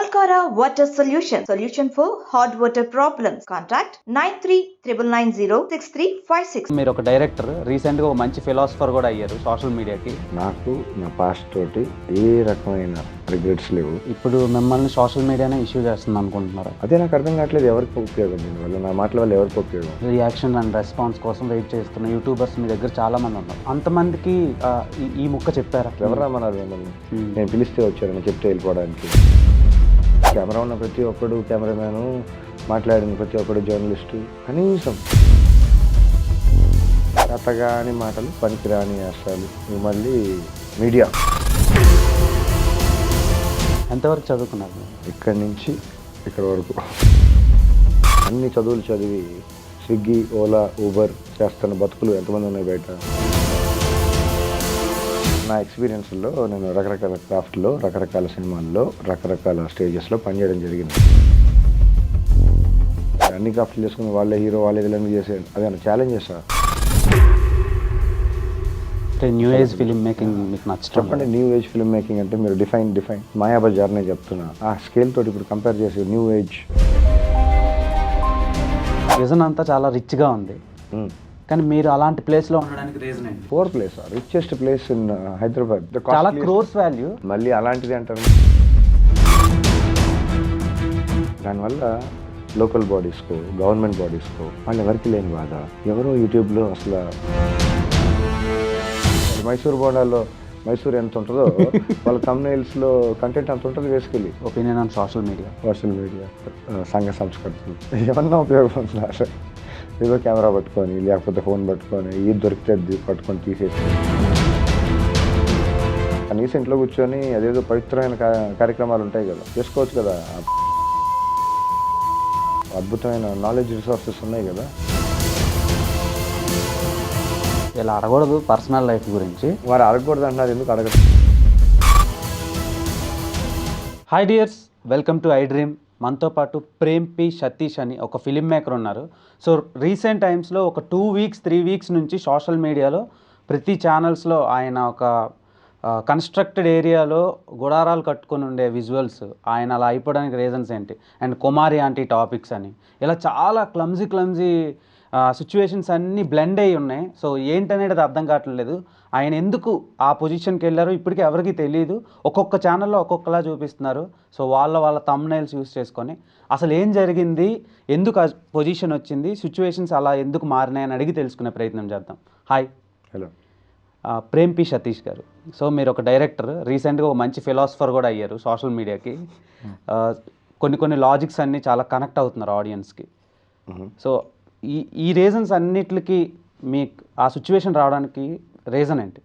Alcara Water Solution for hot water problems. Contact 9399906356. మీరు ఒక director, రీసెంట్గా ఒక మంచి ఫిలాసఫర్ కూడా అయ్యారు సోషల్ మీడియాకి. నాకు నా పాస్ట్ తోటి ఏ రకమైన రిగ్రెట్స్ లేవు. ఇప్పుడు మిమ్మల్ని సోషల్ మీడియానే ఇష్యూ చేస్తుంది అనుకుంటున్నారా? అదే నాకు అర్థం కావట్లేదు, ఎవరికి ఉపయోగం దీనివల్ల, నా మాటల వల్ల ఎవరికి ఉపయోగం? రియాక్షన్ అండ్ రెస్పాన్స్ కోసం వెయిట్ చేస్తున్న యూట్యూబర్స్ మీ దగ్గర చాలా మంది ఉన్నారు. అంతమందికి ఈ ముక్క చెప్పారా? ఎవరు రమ్మన్నారు మిమ్మల్ని? నేను పిలిస్తే వచ్చారని చెప్తే వెళ్ళిపోవడానికి. కెమెరా ఉన్న ప్రతి ఒక్కడు కెమెరామ్యాను, మాట్లాడిన ప్రతి ఒక్కడు జర్నలిస్టు, కనీసం కథగాని మాటలు, పనికిరాని అసలు మళ్ళీ మీడియా. ఎంతవరకు చదువుకున్నారు? ఇక్కడి నుంచి ఇక్కడ వరకు అన్ని చదువులు చదివి స్విగ్గీ, ఓలా, ఊబర్ చేస్తున్న బతుకులు ఎంతమంది ఉన్నాయి బయట? నా ఎక్స్పీరియన్స్లో నేను రకరకాల క్రాఫ్ట్లో, రకరకాల సినిమాల్లో, రకరకాల స్టేజెస్లో పనిచేయడం జరిగింది. అన్ని క్రాఫ్ట్లు చేసుకుని వాళ్ళే హీరో, వాళ్ళే విలన్ చేసే అదే ఛాలెంజ్ చేస్తా. న్యూ ఏజ్ ఫిల్మ్ మేకింగ్ మీకు నచ్చడం? చెప్పండి, న్యూ ఏజ్ ఫిల్మ్ మేకింగ్ అంటే మీరు డిఫైన్ మాయాబజార్ నేను చెప్తున్నా. ఆ స్కేల్ తోటి ఇప్పుడు కంపేర్ చేసి న్యూ ఏజ్ విజన్ అంతా చాలా రిచ్గా ఉంది, కానీ మీరు అలాంటి ప్లేస్లో ఉండడానికి రీజన్ ఏంటి? Four place, richest place in Hyderabad, చాలా క్రోర్స్ వాల్యూ. మళ్ళీ అలాంటిది అంటారు. దానివల్ల లోకల్ బాడీస్కో, గవర్నమెంట్ బాడీస్కో వాళ్ళ ఎవరికి లేని బాధ. ఎవరో యూట్యూబ్లో అసలు మైసూర్ బోండాల్లో మైసూర్ ఎంత ఉంటుందో వాళ్ళ thumbnailsలో కంటెంట్ అంత ఉంటుంది. వేసుకెళ్ళి ఒపీనియన్ ఆన్ సోషల్ మీడియా, సంఘ సంస్కృతులు ఏమన్నా ఉపయోగం ఉందా? ఏదో కెమెరా పట్టుకొని, లేకపోతే ఫోన్ పట్టుకొని, ఏది దొరికితే అది పట్టుకొని తీసేసి కనీసం ఇంట్లో కూర్చొని అదేదో పవిత్రమైన కార్యక్రమాలు ఉంటాయి కదా, చేసుకోవచ్చు కదా. అద్భుతమైన నాలెడ్జ్ రిసోర్సెస్ ఉన్నాయి కదా. ఇలా అడగకూడదు పర్సనల్ లైఫ్ గురించి. వారు అడగకూడదు అంటున్నారు, ఎందుకు అడగదు? Hi dears, welcome to I dream. మనతో పాటు ప్రేమ్ పి సతీష్ అని ఒక ఫిలిం మేకర్ ఉన్నారు. సో రీసెంట్ టైమ్స్లో ఒక 2 వీక్స్ 3 వీక్స్ నుంచి సోషల్ మీడియాలో ప్రతి ఛానల్స్లో ఆయన ఒక కన్స్ట్రక్టెడ్ ఏరియాలో గుడారాలు కట్టుకొని ఉండే విజువల్స్, ఆయన అలా అయిపోవడానికి రీజన్స్ ఏంటి, అండ్ కుమారి ఆంటీ టాపిక్స్ అని, ఇలా చాలా క్లమ్జీ సిచ్యువేషన్స్ అన్నీ బ్లెండ్ అయ్యి ఉన్నాయి. సో ఏంటనేది అర్థం కావట్లేదు. ఆయన ఎందుకు ఆ పొజిషన్కి వెళ్ళారో ఇప్పటికీ ఎవరికి తెలియదు. ఒక్కొక్క ఛానల్లో ఒక్కొక్కలా చూపిస్తున్నారు. సో వాళ్ళ thumbnails యూస్ చేసుకొని అసలు ఏం జరిగింది, ఎందుకు ఆ పొజిషన్ వచ్చింది, సిచ్యువేషన్స్ అలా ఎందుకు మారినాయని అడిగి తెలుసుకునే ప్రయత్నం చేద్దాం. Hi. Hello. Prem P Satish గారు. సో మీరు ఒక డైరెక్టర్, రీసెంట్గా ఒక మంచి ఫిలాసఫర్ కూడా అయ్యారు సోషల్ మీడియాకి. కొన్ని లాజిక్స్ అన్నీ చాలా కనెక్ట్ అవుతున్నారు ఆడియన్స్కి. సో ఈ రీజన్స్ అన్నిటికి మీకు ఆ సిచ్యువేషన్ రావడానికి రీజన్ ఏంటి?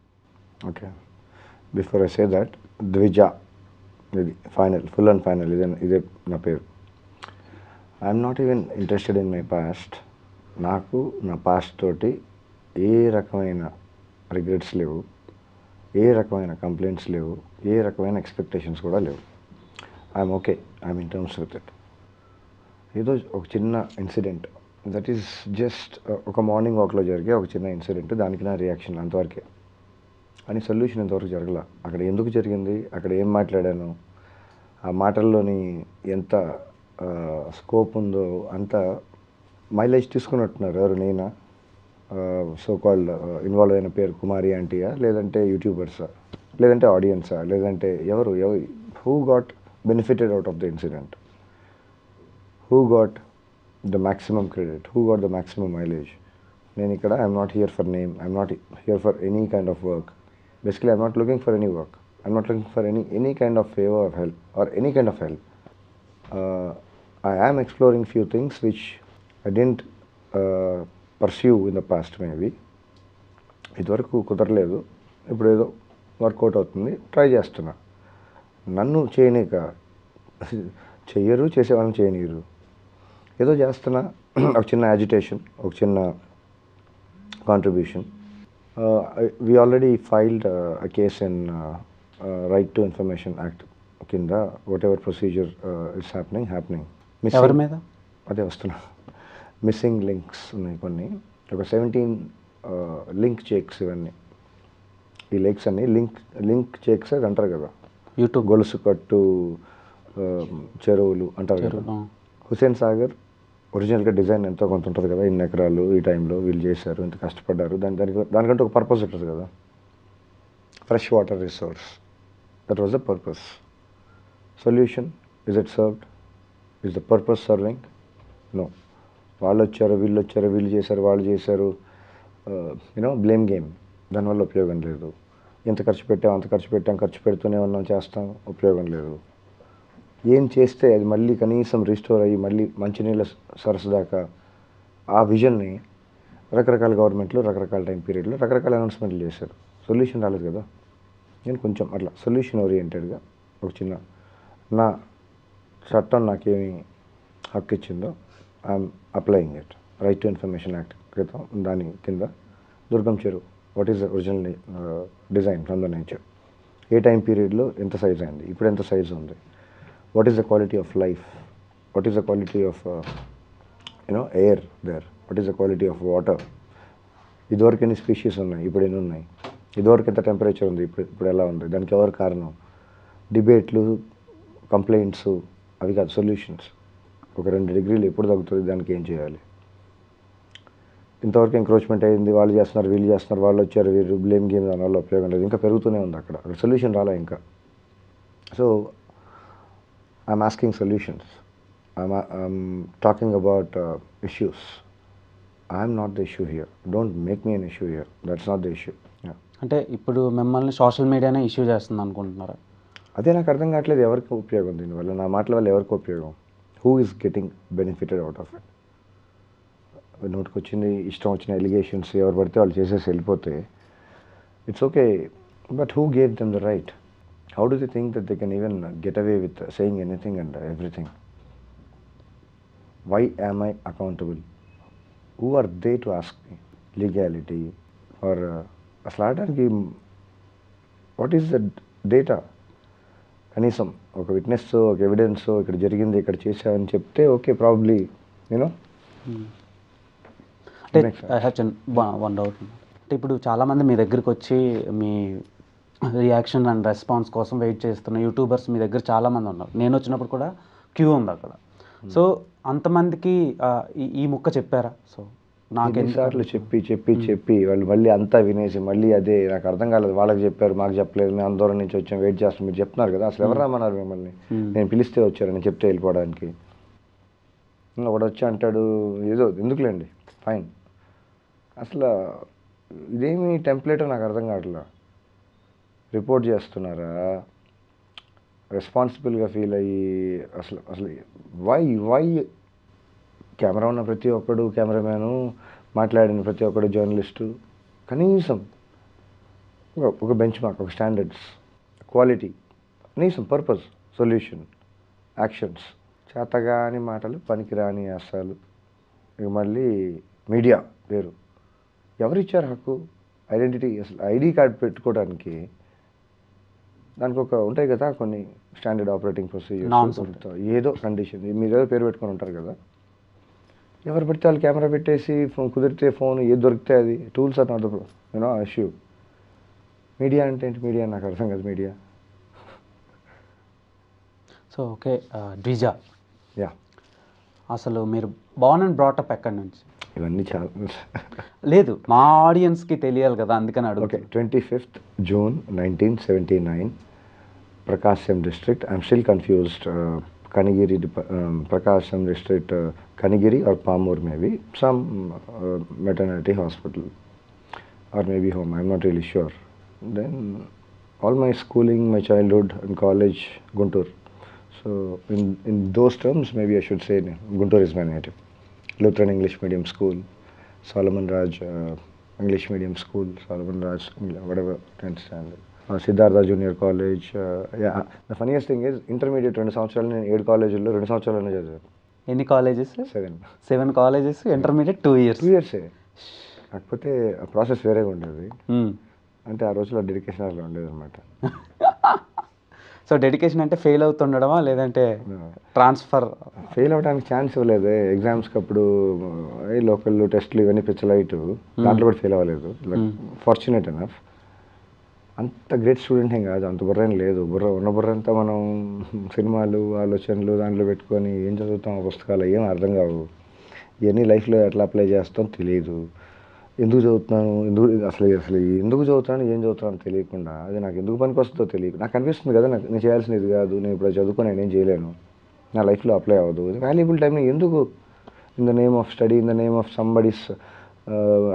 Okay, before I say that, Dwija ఇది ఫైనల్, ఫుల్ అండ్ ఫైనల్ ఇదే నా పేరు. I'm not even interested in my past. నాకు నా పాస్ట్ తోటి ఏ రకమైన రిగ్రెట్స్ లేవు, ఏ రకమైన కంప్లైంట్స్ లేవు, ఏ రకమైన ఎక్స్పెక్టేషన్స్ కూడా లేవు. I'm okay, I'm in terms with it. ఏదో ఒక చిన్న ఇన్సిడెంట్, దట్ ఈస్ జస్ట్ ఒక మార్నింగ్ వాక్లో జరిగే ఒక చిన్న ఇన్సిడెంట్, దానికి నా రియాక్షన్ అంతవరకే. అని సొల్యూషన్ ఇంతవరకు జరగల. అక్కడ ఎందుకు జరిగింది, అక్కడ ఏం మాట్లాడాను, ఆ మాటల్లోని ఎంత స్కోప్ ఉందో అంత మైలేజ్ తీసుకున్నట్టున్నారు. ఎవరు, నేనా, సో కాల్డ్ ఇన్వాల్వ్ అయిన పేరు కుమారి ఆంటీయా, లేదంటే యూట్యూబర్సా, లేదంటే ఆడియన్సా, లేదంటే ఎవరు who got benefited out of the incident, who got the maximum credit, who got the maximum mileage? నేను ఇక్కడ I'm not here for name, I'm not here for any kind of work. Basically I'm not looking for any work, I'm not looking for any kind of favour of help or any kind of help. I am exploring few things which I didn't pursue in the past. Maybe ఇదివరకు కుదరలేదు, ఇప్పుడు ఏదో work out అవుతుంది, try చేస్తున్నా. నన్ను చేయనీక చెయ్యరు, చేసేవాళ్ళని చేయనీరు. ఏదో చేస్తున్నా, ఒక చిన్న యాజిటేషన్, ఒక చిన్న contribution. We already filed a case in right to information act కింద. Whatever procedure it's happening. ఎవరి మీద? అదే వస్తున్నా. మిస్సింగ్ లింక్స్ ఉన్నాయి కొన్ని, ఒక 17 లింక్ చెక్స్. ఇవన్నీ ఈ లింక్స్ అన్ని లింక్ చెక్స్ అది అంటారు కదా, యూట్యూబ్ గొలుసు కట్టు చెరువులు అంటారు కదా. హుస్సేన్ సాగర్ ఒరిజినల్గా డిజైన్ ఎంతో కొంత ఉంటుంది కదా, ఇన్ని ఎకరాలు ఈ టైంలో వీళ్ళు చేశారు, ఇంత కష్టపడ్డారు, దానికంటే ఒక పర్పస్ ఉంటుంది కదా. Fresh water resource, that was the purpose. Solution, is it served? Is the purpose serving? No. వాళ్ళు వచ్చారు, వీళ్ళు వచ్చారు, వీళ్ళు చేశారు, వాళ్ళు చేశారు, బ్లేమ్ గేమ్. దానివల్ల ఉపయోగం లేదు. ఎంత ఖర్చు పెట్టాం, అంత ఖర్చు పెట్టాం, ఖర్చు పెడుతూనే ఉన్నాం, చేస్తాం, ఉపయోగం లేదు. ఏం చేస్తే అది మళ్ళీ కనీసం రీస్టోర్ అయ్యి మళ్ళీ మంచినీళ్ళ సరస్సు దాకా ఆ విజన్ని రకరకాల గవర్నమెంట్లు రకరకాల టైం పీరియడ్లో రకరకాల అనౌన్స్మెంట్లు చేశారు. సొల్యూషన్ రాలేదు కదా. నేను కొంచెం అట్లా సొల్యూషన్ ఓరియంటెడ్గా ఒక చిన్న, నా చట్టం నాకేమి హక్కు ఇచ్చిందో I'm applying it. Right to information act క్రితం దాని కింద Durgam Cheruvu, what is the original design from the nature, ఏ టైం పీరియడ్లో ఎంత సైజ్ అయింది, ఇప్పుడు ఎంత సైజ్ ఉంది, what is the quality of life, what is the quality of air there, what is the quality of water, ఇదివరకు ఎన్ని స్పీషీస్ ఉన్నాయి, ఇప్పుడు ఎన్ని ఉన్నాయి, ఇదివరకు ఎంత టెంపరేచర్ ఉంది, ఇప్పుడు ఎలా ఉంది, దానికి ఎవరు కారణం, డిబేట్లు, కంప్లైంట్స్, అవి కాదు సొల్యూషన్స్. ఒక 2 డిగ్రీలు ఎప్పుడు తగ్గుతుంది, దానికి ఏం చేయాలి. ఇంతవరకు ఎంక్రోచ్మెంట్ అయింది, వాళ్ళు చేస్తున్నారు, వీళ్ళు చేస్తున్నారు, వాళ్ళు వచ్చారు, వీళ్ళు బ్లేమ్ గేమ్, దానివల్ల ఉపయోగం లేదు, ఇంకా పెరుగుతూనే ఉంది, అక్కడ సొల్యూషన్ రాలే ఇంకా. So I'm asking solutions, I'm talking about issues. I'm not the issue here, don't make me an issue here, that's not the issue. అంటే ఇప్పుడు మిమ్మల్ని సోషల్ మీడియానే ఇష్యూ చేస్తుంది అనుకుంటున్నారా? అదే నాకు అర్థం కావట్లేదు, ఎవరికి ఉపయోగం దీనివల్ల, నా మాటల వల్ల ఎవరికి ఉపయోగం, who is getting benefited out of it. నోటికి వచ్చింది, ఇష్టం వచ్చిన ఎలిగేషన్స్ ఎవరు పడితే వాళ్ళు చేసేసి వెళ్ళిపోతే it's okay, but who gave them the right? How do they think that they can even get away with saying anything and everything? Why am I accountable? Who are they to ask me legality or అసలు ఆడడానికి what is the data? కనీసం ఒక witness, ఒక evidence, ఇక్కడ జరిగింది, ఇక్కడ చేసామని చెప్తే ఓకే, ప్రాబ్లీ యూనో. అంటే ఐ హ్యావ్ వన్ డౌట్. అంటే ఇప్పుడు చాలామంది మీ దగ్గరికి వచ్చి మీ రియాక్షన్ అండ్ రెస్పాన్స్ కోసం వెయిట్ చేస్తున్న యూట్యూబర్స్ మీ దగ్గర చాలామంది ఉన్నారు. నేను వచ్చినప్పుడు కూడా క్యూ ఉంది అక్కడ. సో అంతమందికి ఈ ముక్క చెప్పారా? సో నాకు ఎన్నిసార్లు చెప్పి వాళ్ళు మళ్ళీ అంతా వినేసి మళ్ళీ అదే, నాకు అర్థం కాలేదు, వాళ్ళకి చెప్పారు, మాకు చెప్పలేదు, మేము అందరం నుంచి వచ్చాం, వెయిట్ చేస్తాం, మీరు చెప్తున్నారు కదా, అసలు ఎవరు రమ్మన్నారు మిమ్మల్ని? నేను పిలిస్తే వచ్చారు, నేను చెప్తే వెళ్ళిపోవడానికి. ఒకడు వచ్చి అంటాడు ఏదో, ఎందుకులేండి, ఫైన్. అసలు ఇదేమి టెంప్లెట్ నాకు అర్థం కావట్లా. రిపోర్ట్ చేస్తున్నారా, రెస్పాన్సిబుల్గా ఫీల్ అయ్యి అసలు వై కెమెరా ఉన్న ప్రతి ఒక్కడు, కెమెరామ్యాను, మాట్లాడిన ప్రతి ఒక్కడు, జర్నలిస్టు, కనీసం ఒక బెంచ్ మార్క్, ఒక స్టాండర్డ్స్, క్వాలిటీ, కనీసం పర్పస్, సొల్యూషన్, యాక్షన్స్, చేతగాని మాటలు, పనికిరాని అస్సాలు. ఇక మళ్ళీ మీడియా పేరు ఎవరిచ్చారు హక్కు? ఐడెంటిటీ, అసలు ఐడి కార్డ్ పెట్టుకోవడానికి దానికి ఒక ఉంటాయి కదా కొన్ని స్టాండర్డ్ ఆపరేటింగ్ ప్రొసీజర్స్, ఏదో కండిషన్, మీరు ఏదో పేరు పెట్టుకొని ఉంటారు కదా. ఎవరు పడితే వాళ్ళు కెమెరా పెట్టేసి కుదిరితే ఫోన్ ఏది దొరికితే అది, tools are not the issue. Media అంటే ఏంటి? మీడియా నాకు అర్థం కాదు. Media so okay. Dwija, yeah, అసలు మీరు బార్న్ అండ్ బ్రాటప్ ఎక్కడి నుంచి? ఇవన్నీ చాలా లేదు, మా ఆడియన్స్కి తెలియాలి కదా, అందుకని అడుగు. Okay, 25th June 1979, Prakasam district. I'm still confused. Kanigiri, Prakasam district, Kanigiri or Pamur maybe, some maternity hospital or maybe home, I'm not really sure. Then all my schooling, my childhood and college, Guntur. So in those terms maybe I should say Guntur is my native. Lutheran English Medium School, Solomon Raj English Medium School, Solomon Raj, whatever, 10th standard. Siddhartha Junior College. Yeah, the funniest thing is intermediate 2 సంవత్సరాలు నేను 7 కాలేజీల్లో 2 సంవత్సరాలనే చదివాను. ఎన్ని colleges? 7 colleges, intermediate 2 years. 2 years. కాకపోతే ఆ process వేరేగా ఉండేది. అంటే ఆ రోజుల్లో డెడికేషన్ అలా ఉండేది అనమాట. సో డెడికేషన్ అంటే ఫెయిల్ అవుతుండడమా, లేదంటే ట్రాన్స్ఫర్? ఫెయిల్ అవ్వడానికి ఛాన్స్ ఇవ్వలేదు. ఎగ్జామ్స్కి అప్పుడు లోకల్ టెస్ట్లు ఇవన్నీ పిచ్చలైట్, దాంట్లో కూడా ఫెయిల్ అవ్వలేదు. Fortunate enough. అంత గ్రేట్ స్టూడెంట్ ఏం కాదు, అంత బుర్ర ఏం లేదు. ఉన్న బుర్ర అంతా మనం సినిమాలు ఆలోచనలు దాంట్లో పెట్టుకొని ఏం చదువుతాం, ఆ పుస్తకాలు ఏం అర్థం కావు. ఇవన్నీ లైఫ్లో ఎట్లా అప్లై చేస్తాం తెలియదు. ఎందుకు చదువుతున్నాను, అసలు ఎందుకు చదువుతాను, ఏం చదువుతాను తెలియకుండా అది నాకు ఎందుకు పనికి వస్తుందో తెలియదు. నాకు అనిపిస్తుంది కదా, నేను చేయాల్సింది ఇది కాదు, నేను ఇప్పుడు చదువుకొని నేనేం చేయలేను, నా లైఫ్లో అప్లై అవ్వదు. వాల్యుబుల్ టైంని ఎందుకు in the name of study, in the name of somebody's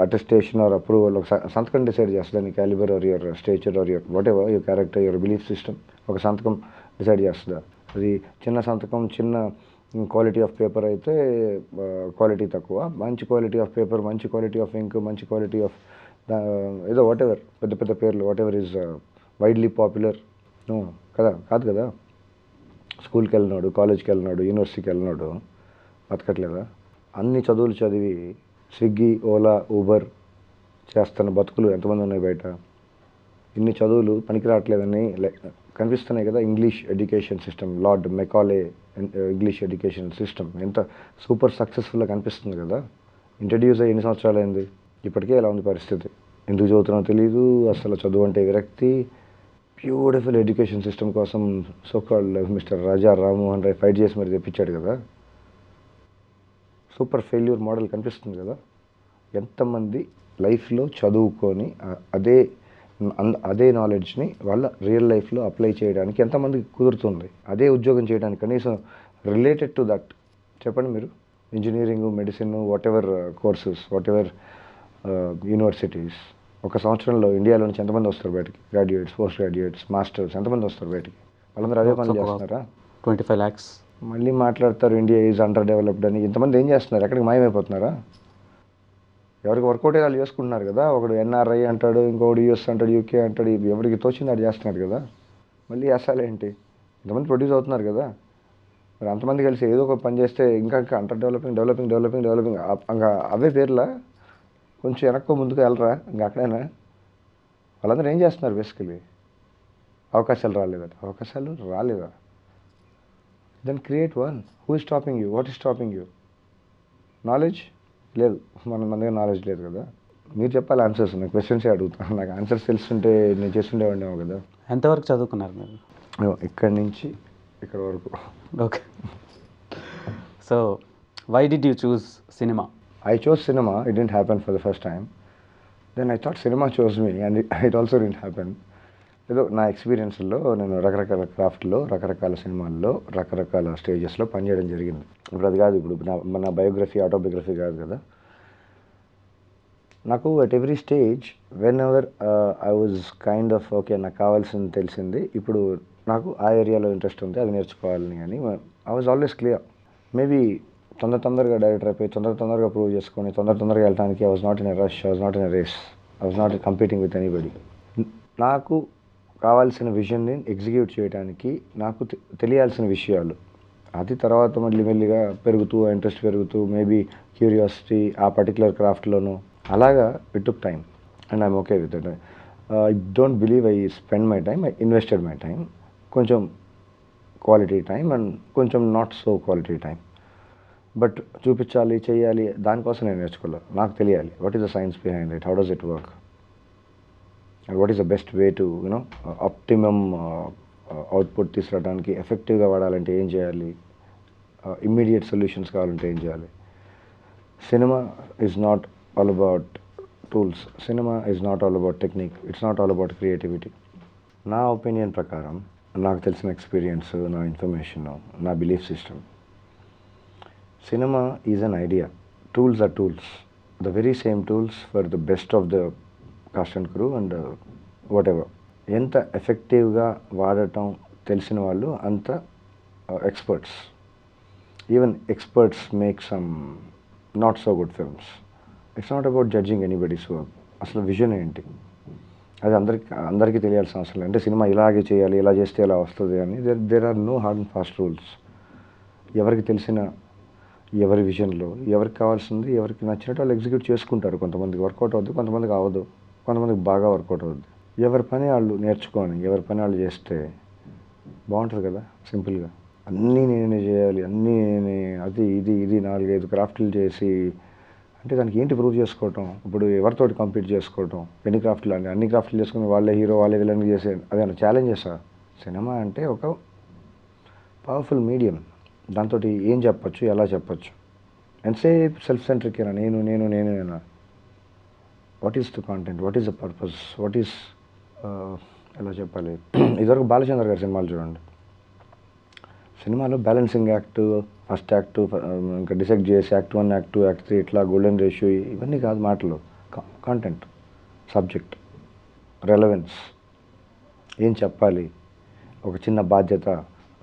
attestation or approval, ఒక సంతకం డిసైడ్ చేస్తుంది నీ calibre or your stature or your whatever your character, your belief system. ఒక సంతకం డిసైడ్ చేస్తుందా? అది చిన్న సంతకం, చిన్న క్వాలిటీ ఆఫ్ పేపర్ అయితే క్వాలిటీ తక్కువ, మంచి క్వాలిటీ ఆఫ్ పేపర్, మంచి క్వాలిటీ ఆఫ్ ఇంక్, మంచి క్వాలిటీ ఆఫ్ ఏదో వాట్ ఎవర్ పెద్ద పెద్ద పేర్లు, whatever is widely popular కదా, కాదు కదా. స్కూల్కి వెళ్ళినాడు, కాలేజ్కి వెళ్ళినాడు, యూనివర్సిటీకి వెళ్ళినాడు, బతకట్లేదా? అన్ని చదువులు చదివి స్విగ్గీ, ఓలా, ఊబర్ చేస్తున్న బతుకులు ఎంతమంది ఉన్నాయి బయట? ఇన్ని చదువులు పనికి రావట్లేదని కనిపిస్తున్నాయి కదా. English education system, lord Macaulay English education system ఎంత సూపర్ సక్సెస్ఫుల్గా కనిపిస్తుంది కదా. ఇంట్రడ్యూస్ అయ్యి ఎన్ని సంవత్సరాలు అయింది, ఇప్పటికే ఇలా ఉంది పరిస్థితి. ఎందుకు చదువుతున్నారో తెలియదు, అసలు చదువు అంటే విరక్తి. బ్యూటిఫుల్ ఎడ్యుకేషన్ సిస్టమ్ కోసం so called mister Raja Rammohan Roy fight చేసి మరి తెప్పించాడు కదా. సూపర్ ఫెయిల్యూర్ మోడల్ కనిపిస్తుంది కదా. ఎంతమంది లైఫ్లో చదువుకొని అదే నాలెడ్జ్ని వాళ్ళ రియల్ లైఫ్లో అప్లై చేయడానికి ఎంతమందికి కుదురుతుంది? అదే ఉద్యోగం చేయడానికి కనీసం రిలేటెడ్ టు దట్ చెప్పండి మీరు. Engineering, medicine, what ever courses, what ever universities, ఒక సంవత్సరంలో ఇండియాలో నుంచి ఎంతమంది వస్తారు బయటికి? గ్రాడ్యుయేట్స్, పోస్ట్ గ్రాడ్యుయేట్స్, మాస్టర్స్ ఎంతమంది వస్తారు బయటికి? వాళ్ళందరూ అదే పనులు చేస్తున్నారా? 25 lakhs. మళ్ళీ మాట్లాడతారు ఇండియా ఈజ్ అండర్ డెవలప్డ్ అని. ఇంతమంది ఏం చేస్తున్నారు? ఎక్కడికి మాయమైపోతున్నారా? ఎవరికి వర్కౌట్ వాళ్ళు చేసుకుంటున్నారు కదా. ఒకడు ఎన్ఆర్ఐ అంటాడు, ఇంకొకడు యూఎస్ అంటాడు, యూకే అంటాడు, ఎవరికి తోచింది అది చేస్తున్నారు కదా. మళ్ళీ అసలేంటి? ఇంతమంది ప్రొడ్యూస్ అవుతున్నారు కదా. మరి అంతమంది కలిసి ఏదో ఒక పని చేస్తే ఇంకా అండర్ డెవలపింగ్ ఇంకా అవే పేర్లా? కొంచెం వెనక్కు ముందుకు వెళ్ళరా ఇంకా అక్కడైనా? వాళ్ళందరూ ఏం చేస్తున్నారు బేసికలీ? అవకాశాలు రాలేదా? Then create one. Who is stopping you? What is stopping you? Knowledge లేదు, మన దగ్గర నాలెడ్జ్ లేదు కదా. మీరు చెప్పాలి ఆన్సర్స్, నేను క్వశ్చన్సే అడుగుతాను. నాకు ఆన్సర్స్ తెలుసుంటే నేను చేస్తుండేవాడినేమో కదా. ఎంతవరకు చదువుకున్నారు మీరు? ఇక్కడి నుంచి ఇక్కడ వరకు. Okay. So why did you choose cinema? I chose cinema. It didn't happen for the first time. Then I thought cinema chose me and it also didn't happen. ఏదో నా ఎక్స్పీరియన్స్లో నేను రకరకాల క్రాఫ్ట్లో, రకరకాల సినిమాల్లో, రకరకాల స్టేజెస్లో పనిచేయడం జరిగింది. ఇప్పుడు అది కాదు, ఇప్పుడు నా బయోగ్రఫీ, ఆటోబయోగ్రఫీ కాదు కదా. నాకు at every stage when ever I was kind of okay, నాకు కావాల్సింది తెలిసింది, ఇప్పుడు నాకు ఆ ఏరియాలో ఇంట్రెస్ట్ ఉంది, అది నేర్చుకోవాలని. కానీ I was always clear. Maybe తొందరగా డైరెక్టర్ అయిపోయి తొందరగా ప్రూవ్ చేసుకొని తొందరగా వెళ్ళడానికి I was not in a rush, I was not in a race, I was not competing with anybody. నాకు కావాల్సిన విజన్ని ఎగ్జిక్యూట్ చేయడానికి నాకు తెలియాల్సిన విషయాలు, అది తర్వాత మెల్లిగా పెరుగుతూ, ఇంట్రెస్ట్ పెరుగుతూ, మేబీ క్యూరియాసిటీ ఆ పర్టికులర్ క్రాఫ్ట్లోనూ, అలాగా it took time and I'm okay with it. I don't believe I spend my time, I invested my time. కొంచెం క్వాలిటీ టైం అండ్ కొంచెం not so quality time. But చూపించాలి, చేయాలి, దానికోసం నేను నేర్చుకోలేదు. నాకు తెలియాలి what is the science behind it, how does it work, and what is the best way to optimum output తీసుకురావడానికి. ఎఫెక్టివ్గా వాడాలంటే ఏం చేయాలి, ఇమ్మీడియట్ సొల్యూషన్స్ కావాలంటే ఏం చేయాలి. Cinema is not all about tools, cinema is not all about technique, it's not all about creativity. నా opinion ప్రకారం, నాకు తెలిసిన ఎక్స్పీరియన్స్, నా ఇన్ఫర్మేషన్, నా belief system, cinema is an idea. Tools are tools. The very same tools for the best of the cast and crew and whatever. ఎంత ఎఫెక్టివ్గా వాడటం తెలిసిన వాళ్ళు అంత experts. Even experts make some not so good films. It's not about judging anybody's work. అసలు vision ఏంటి అది అందరికీ తెలియాల్సిన అవసరం లేదు. అంటే సినిమా ఇలాగే చేయాలి, ఇలా చేస్తే ఇలా వస్తుంది అని there are no hard and fast rules. ఎవరికి తెలిసిన, ఎవరి విజన్లో ఎవరికి కావాల్సింది, ఎవరికి నచ్చినట్టు వాళ్ళు ఎగ్జిక్యూట్ చేసుకుంటారు. కొంతమందికి వర్కౌట్ అవుద్ది, కొంతమందికి అవ్వదు, కొంతమందికి బాగా వర్కౌట్ అవుద్ది. ఎవరి పని వాళ్ళు నేర్చుకొని ఎవరి పని వాళ్ళు చేస్తే బాగుంటుంది కదా. సింపుల్గా అన్నీ నేనే చేయాలి, అన్నీ నేనే, అది ఇది 4-5 క్రాఫ్ట్లు చేసి అంటే దానికి ఏంటి ప్రూవ్ చేసుకోవటం, ఇప్పుడు ఎవరితోటి కంపీట్ చేసుకోవటం, అన్ని క్రాఫ్ట్లు చేసుకుని వాళ్ళే హీరో వాళ్ళే విలన్ చేసే అదేనా ఛాలెంజెసా? సినిమా అంటే ఒక పవర్ఫుల్ మీడియం, దాంతో ఏం చెప్పచ్చు, ఎలా చెప్పచ్చు, ఎంతసేపు సెల్ఫ్ సెంట్రికేనా, నేనేనా? What is the content, what is the purpose, what is ఎలా చెప్పాలి? ఇదివరకు బాలచంద్ర గారి సినిమాలు చూడండి, సినిమాలో బ్యాలెన్సింగ్ యాక్ట్, ఫస్ట్ యాక్ట్ ఇంకా డిసైడ్ చేసి యాక్ట్ 1 యాక్ట్ 2 యాక్ట్ 3 ఇట్లా గోల్డెన్ రేషియో ఇవన్నీ కాదు మాటలు. కాంటెంట్, సబ్జెక్ట్, రెలవెన్స్, ఏం చెప్పాలి, ఒక చిన్న బాధ్యత,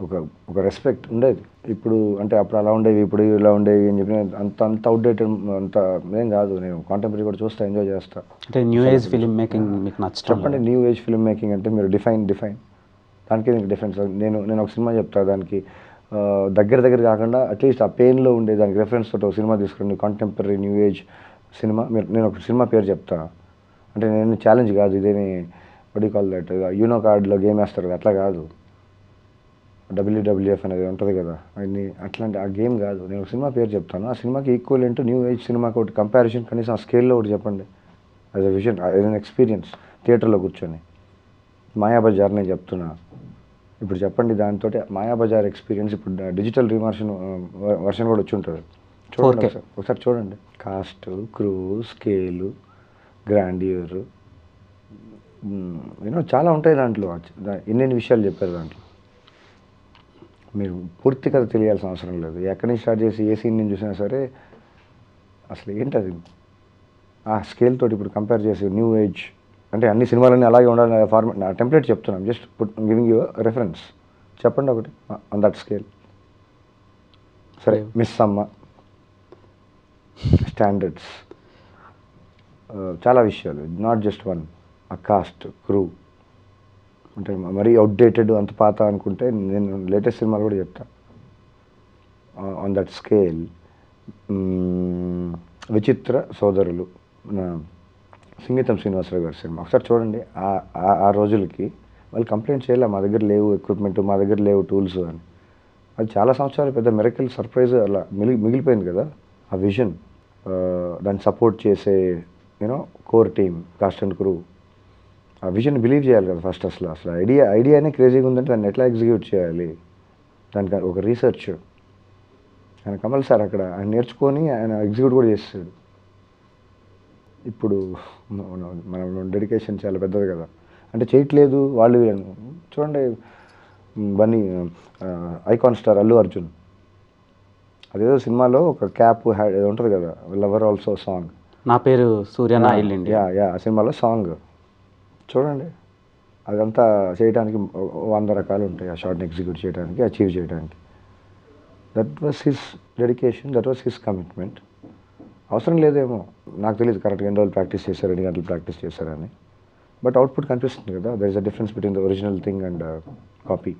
ఒక ఒక రెస్పెక్ట్ ఉండేది. ఇప్పుడు అంటే అప్పుడు అలా ఉండేవి, ఇప్పుడు ఇలా ఉండేవి అని చెప్పి అంత అవుట్డేటెడ్ అంత ఏం కాదు. నేను కాంటెంపరీ కూడా చూస్తా, ఎంజాయ్ చేస్తా. అంటే న్యూ ఏజ్ ఫిల్మ్ మేకింగ్ మీకు నచ్చడం? చెప్పండి, న్యూ ఏజ్ ఫిల్మ్ మేకింగ్ అంటే మీరు డిఫైన్ దానికి దీనికి డిఫరెన్స్. నేను ఒక సినిమా చెప్తా, దానికి దగ్గర కాకుండా అట్లీస్ట్ ఆ పెయిన్లో ఉండే దానికి రెఫరెన్స్ తోటి ఒక సినిమా తీసుకురండి, కాంటెంపరీ న్యూ ఏజ్ సినిమా. నేను ఒక సినిమా పేరు చెప్తా, అంటే నేను ఛాలెంజ్ కాదు ఇదేని, what you call that, you know కార్డులో గేమ్ వేస్తారు కదా, అట్లా కాదు. WWF అనేది ఉంటుంది కదా, అన్ని అట్లాంటి ఆ గేమ్ కాదు. నేను ఒక సినిమా పేరు చెప్తాను, ఆ సినిమాకి ఈక్వలెంట్ న్యూ ఏజ్ సినిమాకి ఒకటి కంపారిజన్, కనీసం ఆ స్కేల్లో ఒకటి చెప్పండి. As a vision, as an experience, థియేటర్లో కూర్చొని. మాయాబజార్ నేను చెప్తున్నా, ఇప్పుడు చెప్పండి దాంతో మాయాబజార్ ఎక్స్పీరియన్స్. ఇప్పుడు డిజిటల్ వర్షన్ కూడా వచ్చి ఉంటుంది, చూడండి ఒకసారి చూడండి. కాస్ట్, క్రూ, స్కేలు, గ్రాండియర్, చాలా ఉంటాయి దాంట్లో. ఎన్నెన్ని విషయాలు చెప్పారు దాంట్లో. మీరు పూర్తి కథ తెలియాల్సిన అవసరం లేదు, ఎక్కడి నుంచి స్టార్ట్ చేసి ఏ సీన్ నుంచి చూసినా సరే అసలు ఏంటది ఆ స్కేల్ తోటి ఇప్పుడు కంపేర్ చేసి న్యూ ఏజ్ అంటే అన్ని సినిమాలన్నీ అలాగే ఉండాలి ఫార్మాట్. నా టెంప్లెట్ చెప్తున్నాం, జస్ట్ గివింగ్ యూ రెఫరెన్స్. చెప్పండి ఒకటి ఆన్ దట్ స్కేల్. సరే, మిస్ అమ్మ, స్టాండర్డ్స్, చాలా విషయాలు, నాట్ జస్ట్ వన్. ఆ కాస్ట్, క్రూ అంటే మరీ అవుట్డేటెడ్ అంత పాత అనుకుంటే నేను లేటెస్ట్ సినిమాలు కూడా చెప్తా. ఆన్ దట్ స్కేల్ విచిత్ర సోదరులు, సంగీతం శ్రీనివాసరావు గారి సినిమా ఒకసారి చూడండి. ఆ రోజులకి వాళ్ళు కంప్లైంట్ చేయలే, మా దగ్గర లేవు ఎక్విప్మెంట్, మా దగ్గర లేవు టూల్స్ అని. అది చాలా సంవత్సరాలు పెద్ద మిరకల్ సర్ప్రైజ్ అలా మిగిలిపోయింది కదా. ఆ విజన్, దాన్ని సపోర్ట్ చేసే core team, cost and crew, ఆ విజన్ బిలీవ్ చేయాలి కదా ఫస్ట్. అసలు ఐడియానే క్రేజీగా ఉందంటే దాన్ని ఎట్లా ఎగ్జిక్యూట్ చేయాలి, దానికి ఒక రీసెర్చ్. ఆయన కమల్ సార్ అక్కడ ఆయన నేర్చుకొని ఆయన ఎగ్జిక్యూట్ కూడా చేస్తాడు. ఇప్పుడు మనం డెడికేషన్ చాలా పెద్దది కదా, అంటే చేయట్లేదు వాళ్ళు చూడండి. బన్నీ ఐకాన్ స్టార్ అల్లు అర్జున్, అదేదో సినిమాలో ఒక క్యాప్ ఉంటుంది కదా, లవర్ ఆల్సో సాంగ్, నా పేరు సూర్య నా ఇల్లు ఇండియా. ఆ సినిమాలో సాంగ్ చూడండి. అదంతా చేయడానికి 100 రకాలు ఉంటాయి ఆ షార్ట్ని ఎగ్జిక్యూట్ చేయడానికి, అచీవ్ చేయడానికి. That was his dedication, that was his commitment. అవసరం లేదేమో, నాకు తెలియదు కరెక్ట్గా ఎన్ని రోజులు ప్రాక్టీస్ చేశారు, ఎన్ని గంటలు ప్రాక్టీస్ చేశారని. బట్ అవుట్పుట్ కనిపిస్తుంది కదా. There is a difference between the original thing and copy,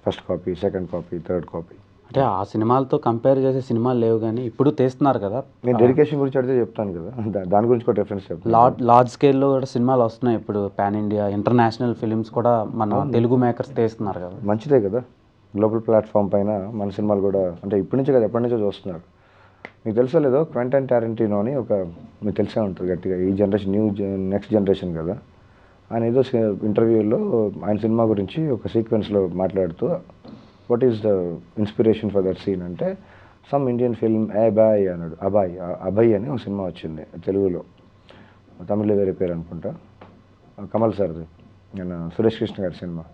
first copy, second copy, third copy. అంటే ఆ సినిమాలతో కంపేర్ చేసే సినిమాలు లేవు, కానీ ఇప్పుడు తీస్తున్నారు కదా. నేను డెడికేషన్ గురించి అడిగితే చెప్తాను కదా, దాని గురించి కూడా డిఫరెన్స్ చెప్తాను. లార్జ్ స్కేల్లో కూడా సినిమాలు వస్తున్నాయి ఇప్పుడు, పాన్ ఇండియా ఇంటర్నేషనల్ ఫిలిమ్స్ కూడా మన తెలుగు మేకర్స్ తీస్తున్నారు కదా. మంచిదే కదా, గ్లోబల్ ప్లాట్ఫామ్ పైన మన సినిమాలు కూడా, అంటే ఇప్పటి నుంచి కదా ఎప్పటి నుంచో చూస్తున్నారు. మీకు తెలుసో లేదో, క్వెంటన్ టారెంటినో అని ఒక, మీకు తెలిసే ఉంటుంది గట్టిగా, ఈ జనరేషన్ నెక్స్ట్ జనరేషన్ కదా. ఆయన ఏదో ఇంటర్వ్యూలో ఆయన సినిమా గురించి ఒక సీక్వెన్స్లో మాట్లాడుతూ, what is the inspiration for that scene అంటే, సమ్ ఇండియన్ ఫిల్మ్ అబాయ్ అన్నాడు. అభయ్ అని ఒక సినిమా వచ్చింది తెలుగులో, తమిళ్లో వేరే పేరు అనుకుంటా, కమల్ సార్ది, నేను సురేష్ కృష్ణ గారి సినిమా,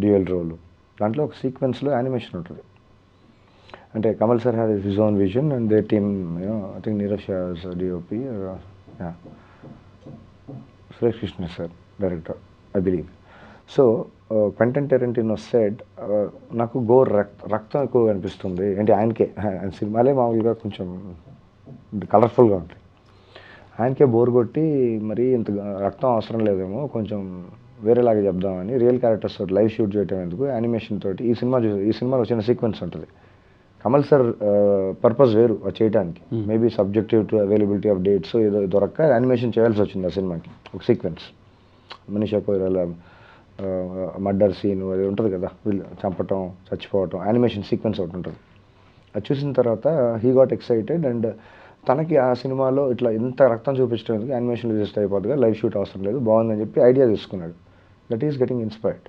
డ్యూయల్ రోల్. దాంట్లో ఒక సీక్వెన్స్లో యానిమేషన్ ఉంటుంది. అంటే Kamal sir had his own vision and the team, I think Neeraj Shah's DOP, Suresh Krishna sir director, I believe. So Quentin Tarantino said, నాకు రక్తం ఎక్కువ కనిపిస్తుంది. ఏంటి ఆయనకే, ఆయన సినిమాలే మామూలుగా కొంచెం కలర్ఫుల్గా ఉంటాయి, ఆయనకే బోర్ కొట్టి మరి ఇంత రక్తం అవసరం లేదేమో, కొంచెం వేరేలాగా చెప్దామని రియల్ క్యారెక్టర్స్ తోటి లైవ్ షూట్ చేయడం ఎందుకు, యానిమేషన్ తోటి ఈ సినిమాలో వచ్చిన సీక్వెన్స్ ఉంటుంది. కమల్ సార్ పర్పస్ వేరు అది చేయడానికి, maybe subjective to availability of dates ఏదో దొరక్క యానిమేషన్ చేయాల్సి వచ్చింది ఆ సినిమాకి. ఒక sequence, Manisha Koirala murder scene అది ఉంటుంది కదా, వీళ్ళు చంపటం చచ్చిపోవటం, యానిమేషన్ సీక్వెన్స్ ఒకటి ఉంటుంది. అది చూసిన తర్వాత హీ గాట్ ఎక్సైటెడ్ అండ్ తనకి ఆ సినిమాలో ఇట్లా ఇంత రక్తం చూపించడం యానిమేషన్ రిజిస్టర్ అయిపోతుందిగా, లైవ్ షూట్ అవసరం లేదు, బాగుందని చెప్పి ఐడియా తీసుకున్నాడు. That is getting inspired.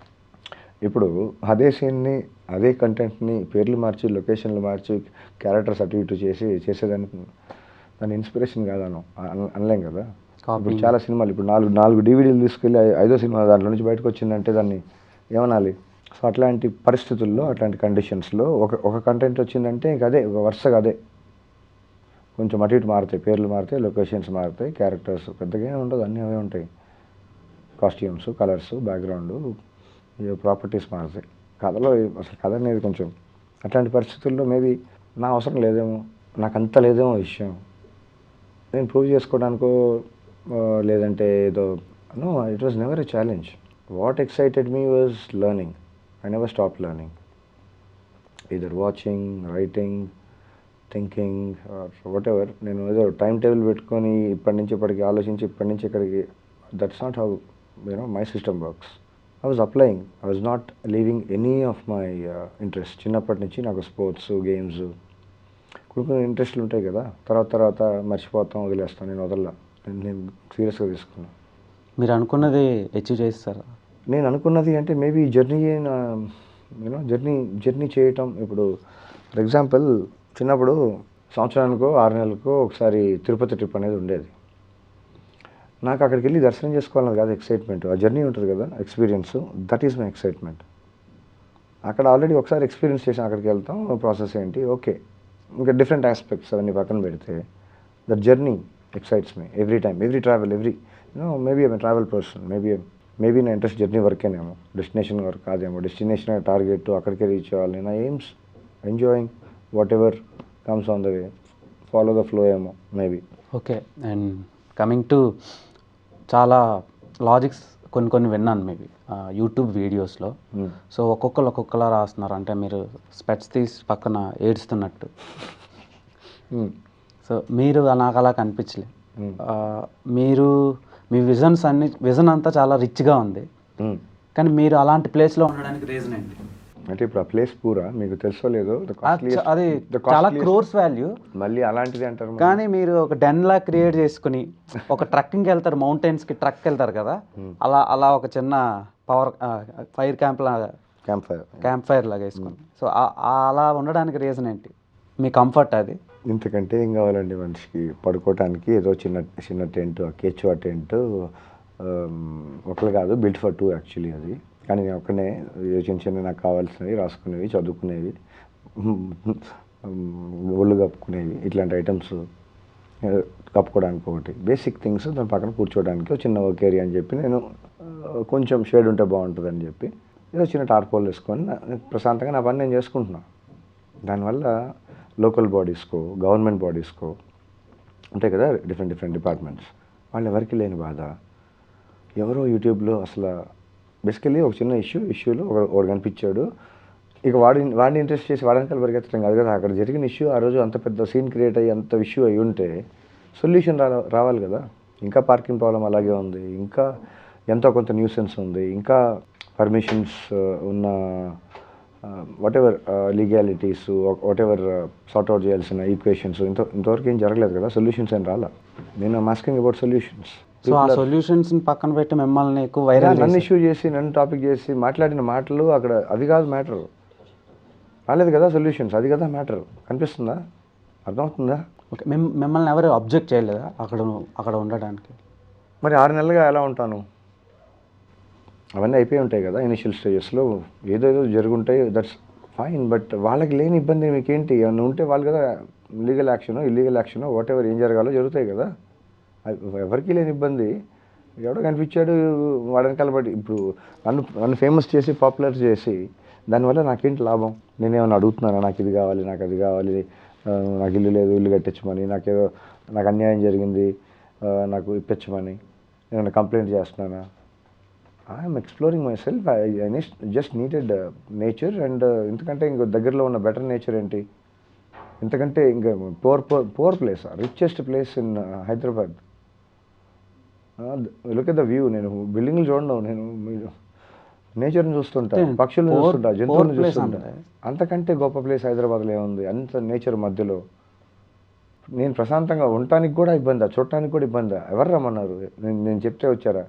ఇప్పుడు అదే సీన్ని, అదే కంటెంట్ని పేర్లు మార్చి, లొకేషన్లు మార్చి, క్యారెక్టర్స్ అటు ఇటు చేసేదానికి దాని ఇన్స్పిరేషన్ కాదను అనలేం కదా. ఇప్పుడు చాలా సినిమాలు, ఇప్పుడు నాలుగు డివిడీలు తీసుకెళ్ళి 5వ సినిమా దాంట్లో నుంచి బయటకు వచ్చిందంటే దాన్ని ఏమనాలి? సో అట్లాంటి పరిస్థితుల్లో, అట్లాంటి కండిషన్స్లో ఒక కంటెంట్ వచ్చిందంటే ఇంక అదే వరుసగా అదే, కొంచెం అటు ఇటు మారుతాయి, పేర్లు మారుతాయి, లొకేషన్స్ మారుతాయి, క్యారెక్టర్స్ పెద్దగా ఉండదు, అన్నీ అవే ఉంటాయి, కాస్ట్యూమ్స్, కలర్స్, బ్యాక్గ్రౌండ్, ప్రాపర్టీస్ మారుతాయి. కథలో అసలు కథ అనేది కొంచెం అట్లాంటి పరిస్థితుల్లో మేబీ నా అవసరం లేదేమో, నాకు అంత లేదేమో విషయం, నేను ప్రూవ్ చేసుకోవడానికో లేదంటే ఏదో. No, it was never a challenge. What excited me was learning. I never stop learning, either watching, writing, thinking or whatever. నేను ఏదో టైం టేబుల్ పెట్టుకొని ఇప్పటి నుంచి ఇప్పటికి ఆలోచించి ఇప్పటి నుంచి ఇక్కడికి, that's not how my system works. I was applying, I was not leaving any of my interest. చిన్నప్పటి నుంచి నాకు స్పోర్ట్స్, గేమ్స్, కొన్ని ఇంట్రెస్ట్లు ఉంటాయి కదా, తర్వాత మర్చిపోతాం, వదిలేస్తాం. నేను నేను సీరియస్గా తీసుకున్నాను. మీరు అనుకున్నది అచీవ్ చేస్తారా? నేను అనుకున్నది అంటే మేబీ జర్నీ, జర్నీ చేయటం. ఇప్పుడు ఫర్ ఎగ్జాంపుల్ చిన్నప్పుడు సంవత్సరానికో 6 నెలలకో ఒకసారి తిరుపతి ట్రిప్ అనేది ఉండేది. నాకు అక్కడికి వెళ్ళి దర్శనం చేసుకోవాలన్నది కాదు ఎక్సైట్మెంట్, ఆ జర్నీ ఉంటుంది కదా, experience, that is my excitement. అక్కడ ఆల్రెడీ ఒకసారి ఎక్స్పీరియన్స్ చేసాం, అక్కడికి వెళ్తాం, ప్రాసెస్ ఏంటి, ఓకే, ఇంకా డిఫరెంట్ ఆస్పెక్ట్స్ అవన్నీ పక్కన పెడితే that journey excites me every time, every travel, maybe I'm travel person, maybe నా ఇంట్రెస్ట్ జర్నీ వర్కేనేమో, డెస్టినేషన్ వర్క్ కాదేమో. డెస్టినేషన్ టార్గెట్, అక్కడికే రీచ్ అవ్వాలి. నా aims enjoying whatever comes on the way, follow the flow ఏమో maybe. Okay. And coming to చాలా logics కొన్ని విన్నాను మేబీ యూట్యూబ్ వీడియోస్లో. సో ఒక్కొక్కలా రాస్తున్నారు, అంటే మీరు స్పెట్స్ తీసి పక్కన ఏడుస్తున్నట్టు. సో మీరు నాకు అలా కనిపించలే. మీరు మీ విజన్ అంతా చాలా రిచ్గా ఉంది, కానీ మీరు అలాంటి ప్లేస్లో ఉండడానికి రీజన్ ఏంటి? అంటే ఇప్పుడు ఆ ప్లేస్ పూరా మీకు తెలుసో లేదో, అది చాలా క్రోర్స్ వాల్యూ, మళ్ళీ అలాంటిది అంటారు. కానీ మీరు ఒక డెన్లా క్రియేట్ చేసుకుని ఒక ట్రక్కింగ్కి వెళ్తారు, మౌంటైన్స్కి ట్రక్ వెళ్తారు కదా, అలా ఒక చిన్న ఫైర్ క్యాంప్ ఫైర్ లాగా వేసుకుని, సో అలా ఉండడానికి రీజన్ ఏంటి? మీ కంఫర్ట్ అది? ఇంతకంటే ఏం కావాలండి మనిషికి? పడుకోవటానికి ఏదో చిన్న టెంట్, కేచువా టెంట్, ఒకరు కాదు, బిల్ట్ ఫర్ 2 యాక్చువల్లీ అది. కానీ నేను ఒక్కనే చిన్న నాకు కావాల్సినవి రాసుకునేవి, చదువుకునేవి, ఒళ్ళు కప్పుకునేవి, ఇట్లాంటి ఐటమ్స్ కప్పుకోవడానికి ఒకటి, బేసిక్ థింగ్స్. దాని పక్కన కూర్చోవడానికి ఒక చిన్న వర్క్ ఏరియా అని చెప్పి, నేను కొంచెం షేడ్ ఉంటే బాగుంటుంది అని చెప్పి ఏదో చిన్న టార్పోల్ వేసుకొని ప్రశాంతంగా నా పని నేను చేసుకుంటున్నాను. దానివల్ల లోకల్ బాడీస్కో, గవర్నమెంట్ బాడీస్కో ఉంటాయి కదా, డిఫరెంట్ డిపార్ట్మెంట్స్, వాళ్ళు ఎవరికి లేని బాధ. ఎవరో యూట్యూబ్లో అసలు బేసికలీ ఒక చిన్న ఇష్యూలో ఒకడు కనిపించాడు, ఇక వాడిని ఇంట్రెస్ట్ చేసి వాడనికలు పరిగెత్తడం కాదు కదా. అక్కడ జరిగిన ఇష్యూ ఆ రోజు అంత పెద్ద సీన్ క్రియేట్ అయ్యి అంత ఇష్యూ అయ్యి ఉంటే సొల్యూషన్ రావాలి కదా. ఇంకా పార్కింగ్ ప్రాబ్లం అలాగే ఉంది, ఇంకా ఎంతో కొంత న్యూసెన్స్ ఉంది, ఇంకా పర్మిషన్స్ ఉన్న what ever legalities, what ever sort out చేయాల్సిన ఈక్వేషన్స్ ఇంతవరకు ఏం జరగలేదు కదా, సొల్యూషన్స్ ఏం రాలా. నేను మాస్కింగ్ అబౌట్ సొల్యూషన్స్. సో ఆ సొల్యూషన్స్ పక్కన పెట్టి మిమ్మల్ని ఎక్కువ వైరల్, నన్ను ఇష్యూ చేసి, నన్ను టాపిక్ చేసి మాట్లాడిన మాటలు అక్కడ అది కాదు మ్యాటర్, రాలేదు కదా సొల్యూషన్స్, అది కదా మ్యాటర్. కనిపిస్తుందా? అర్థమవుతుందా? ఓకే. మిమ్మల్ని ఎవరు అబ్జెక్ట్ చేయలేదా అక్కడ ఉండడానికి? మరి 6 నెలలుగా ఎలా ఉంటాను? అవన్నీ అయిపోయి ఉంటాయి కదా ఇనిషియల్ స్టేజెస్లో, ఏదో జరుగుంటాయి, దట్స్ ఫైన్. బట్ వాళ్ళకి లేని ఇబ్బంది మీకేంటి? ఏమన్నా ఉంటే వాళ్ళు కదా లీగల్ యాక్షనో, ఇల్లీగల్ యాక్షనో, వాట్ ఎవర్ ఏం జరగాలో జరుగుతాయి కదా. ఎవరికి లేని ఇబ్బంది. ఎవడో కనిపించాడు, వాడని కలబడి ఇప్పుడు నన్ను ఫేమస్ చేసి, పాపులర్ చేసి, దానివల్ల నాకేంటి లాభం? నేనేమన్నా అడుగుతున్నానా, నాకు ఇది కావాలి, నాకు అది కావాలి, నాకు ఇల్లు లేదు, ఇల్లు కట్టించమని, నాకు అన్యాయం జరిగింది, నాకు ఇప్పించమని నేను కంప్లైంట్ చేస్తున్నానా? I'm exploring myself. I just needed nature. And ఇంతకంటే ఇంకో దగ్గరలో ఉన్న బెటర్ నేచర్ ఏంటి? ఇంతకంటే ఇంకా poor place, richest place in Hyderabad. Look at the view. నేను బిల్డింగ్లు చూడను, నేను నేచర్ని చూస్తుంటా, పక్షులను చూస్తుంటా, జంతువులను చూస్తుంటా. అంతకంటే గొప్ప ప్లేస్ హైదరాబాద్లో ఏముంది? అంత నేచర్ మధ్యలో నేను ప్రశాంతంగా ఉండటానికి కూడా ఇబ్బంది, చూడటానికి కూడా ఇబ్బంది. ఎవరు రమ్మన్నారు? నేను చెప్తే వచ్చారా?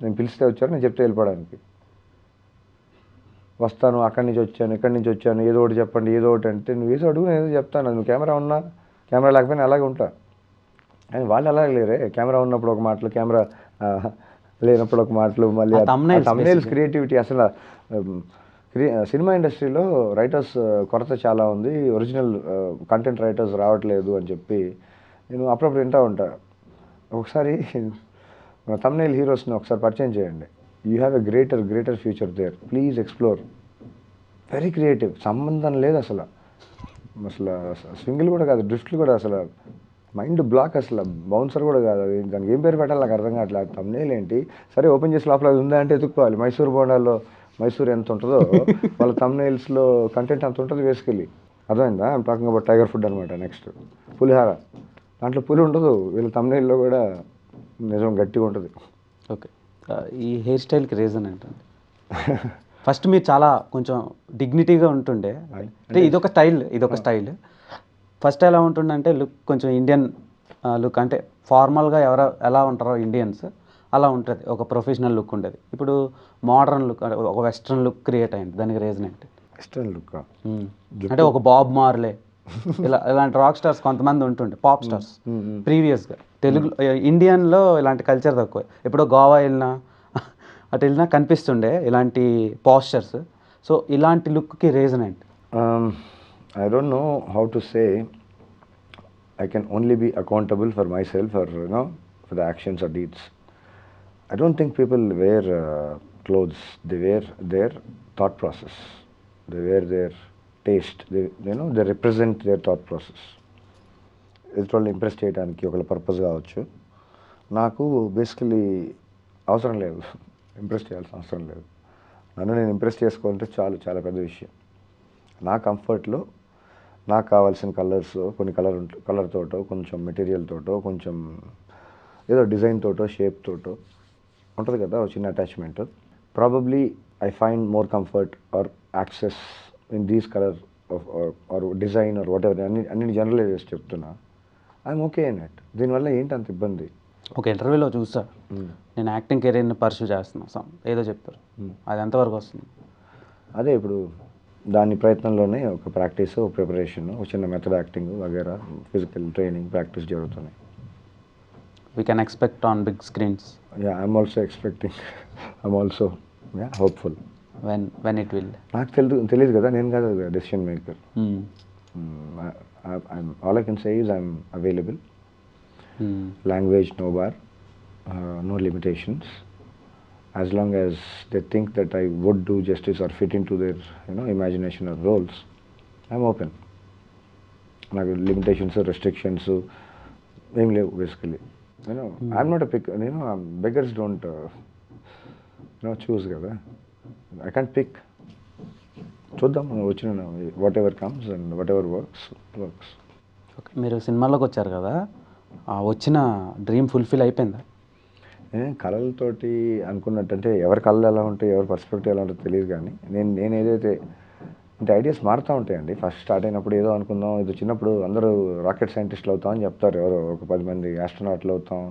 నేను పిలిస్తే వచ్చారా? నేను చెప్తే వెళ్ళిపోవడానికి? వస్తాను, అక్కడి నుంచి వచ్చాను, ఇక్కడి నుంచి వచ్చాను, ఏదో ఒకటి చెప్పండి, ఏదో ఒకటి అంటే నువ్వు ఏదో అడుగు, నేను ఏదో చెప్తాను. నువ్వు కెమెరా ఉన్నా కెమెరా లేకపోయినా అలాగే ఉంటా. కానీ వాళ్ళు అలాగే లేరే. కెమెరా ఉన్నప్పుడు ఒక మాటలు, కెమెరా లేనప్పుడు ఒక మాటలు. మళ్ళీ thumbnails క్రియేటివిటీ అసలు సినిమా ఇండస్ట్రీలో రైటర్స్ కొరత చాలా ఉంది, ఒరిజినల్ కంటెంట్ రైటర్స్ రావట్లేదు అని చెప్పి నేను అప్పుడప్పుడు వింటూ ఉంటా. ఒకసారి మన thumbnail హీరోస్ని ఒకసారి పరిచయం చేయండి. You have a greater future there, please explore. Very creative, సంబంధం లేదు అసలు. స్వింగిల్ కూడా కాదు, డ్రిఫ్ట్లు కూడా అసలు మైండ్ బ్లాక్, అసలు బౌన్సర్ కూడా కాదు. అది దానికి ఏం పేరు పెట్టాలి నాకు అర్థం కావట్లేదు. thumbnail ఏంటి? సరే ఓపెన్ చేసి లోపల ఉందా అంటే ఎత్తుక్కోవాలి. మైసూర్ బోండాల్లో మైసూర్ ఎంత ఉంటుందో వాళ్ళ thumbnailsలో కంటెంట్ అంత ఉంటుంది బేసికలీ. అర్థమైందా? I'm talking about tiger food అనమాట. నెక్స్ట్ పులిహార, దాంట్లో పులి ఉండదు, వీళ్ళ thumbnailలో కూడా నిజం గట్టిగా ఉంటుంది. ఓకే, ఈ హెయిర్ స్టైల్కి రీజన్ ఏంటంటే ఫస్ట్ మీరు చాలా కొంచెం డిగ్నిటీగా ఉంటుండే, అంటే ఇదొక స్టైల్. ఫస్ట్ ఎలా ఉంటుండే లుక్ కొంచెం ఇండియన్ లుక్, అంటే ఫార్మల్గా ఎలా ఉంటారో ఇండియన్స్ అలా ఉంటుంది, ఒక ప్రొఫెషనల్ లుక్ ఉండేది. ఇప్పుడు మోడర్న్ లుక్, ఒక వెస్ట్రన్ లుక్ క్రియేట్ అయింది. దానికి రీజన్ ఏంటి? వెస్ట్రన్ లుక్ అంటే ఒక బాబ్ మార్లే ఇలాంటి రాక్ స్టార్స్ కొంతమంది ఉంటుండే, పాప్ స్టార్స్ ప్రీవియస్గా. తెలుగు ఇండియన్లో ఇలాంటి కల్చర్ తక్కువ. ఎప్పుడో గోవా వెళ్ళినా అటు వెళ్ళినా కనిపిస్తుండే ఇలాంటి పోస్చర్స్. సో ఇలాంటి లుక్కి రీజన్ ఏంటి? I don't know how to say. I can only be accountable for myself, or for the actions or deeds. I don't think people wear clothes. They wear their thought process. They wear their taste. They represent their thought process. ఎదుటి impress చేయడానికి ఒకళ్ళ purpose కావచ్చు. నాకు basically అవసరం లేదు, impress చేయాల్సిన అవసరం లేదు. నన్ను నేను ఇంప్రెస్ చేసుకోవాలంటే చాలా పెద్ద విషయం. నా కంఫర్ట్లో నాకు కావాల్సిన కలర్స్, కొన్ని కలర్ తోటో, కొంచెం మెటీరియల్ తోటో, కొంచెం ఏదో డిజైన్ తోటో, షేప్ తోటో ఉంటుంది కదా ఒక చిన్న attachment. Probably I find more comfort or access in these colour or design or whatever. అన్ని జనరలైజ్ చేసి చెప్తున్నా. I'm okay in it. దీనివల్ల ఏంటి అంత ఇబ్బంది? ఒక ఇంటర్వ్యూలో చూసా, నేను యాక్టింగ్ కెరీర్ని పర్సూ చేస్తున్నాను ఏదో చెప్పారు, అది ఎంతవరకు వస్తుంది? అదే ఇప్పుడు దాని ప్రయత్నంలోనే ఒక ప్రాక్టీస్, ఒక ప్రిపరేషన్, ఒక చిన్న మెథడ్ యాక్టింగ్ వగేరా, ఫిజికల్ ట్రైనింగ్, ప్రాక్టీస్ జరుగుతున్నాయి. We can expect on big screens. Yeah, I'm also expecting. I'm also hopeful. When it will? నాకు తెలియదు కదా, నేను కాదు decision maker. All I can say is I'm available. Language no bar, no limitations. As long as they think that I would do justice or fit into their imagination or roles, I'm open. నాకు limitations, restrictions ఏం లేవు basically. I'm not a pick. Beggars don't choose కదా. I can't pick. చూద్దాం, వచ్చిన what ever comes and what ever works. Okay, మీరు సినిమాలోకి వచ్చారు కదా, వచ్చిన డ్రీమ్ ఫుల్ఫిల్ అయిపోయిందా? కళలతోటి అనుకున్నట్టంటే ఎవరి కళలు ఎలా ఉంటాయి, ఎవరి పర్స్పెక్టివ్ ఎలా ఉంటుందో తెలియదు. కానీ నేను ఏదైతే అంటే ఐడియాస్ మారుతూ ఉంటాయండి. ఫస్ట్ స్టార్ట్ అయినప్పుడు ఏదో అనుకుందాం, ఇది చిన్నప్పుడు అందరూ రాకెట్ సైంటిస్టులు అవుతాం అని చెప్తారు, ఎవరో ఒక 10 మంది ఆస్ట్రోనాట్లు అవుతాం,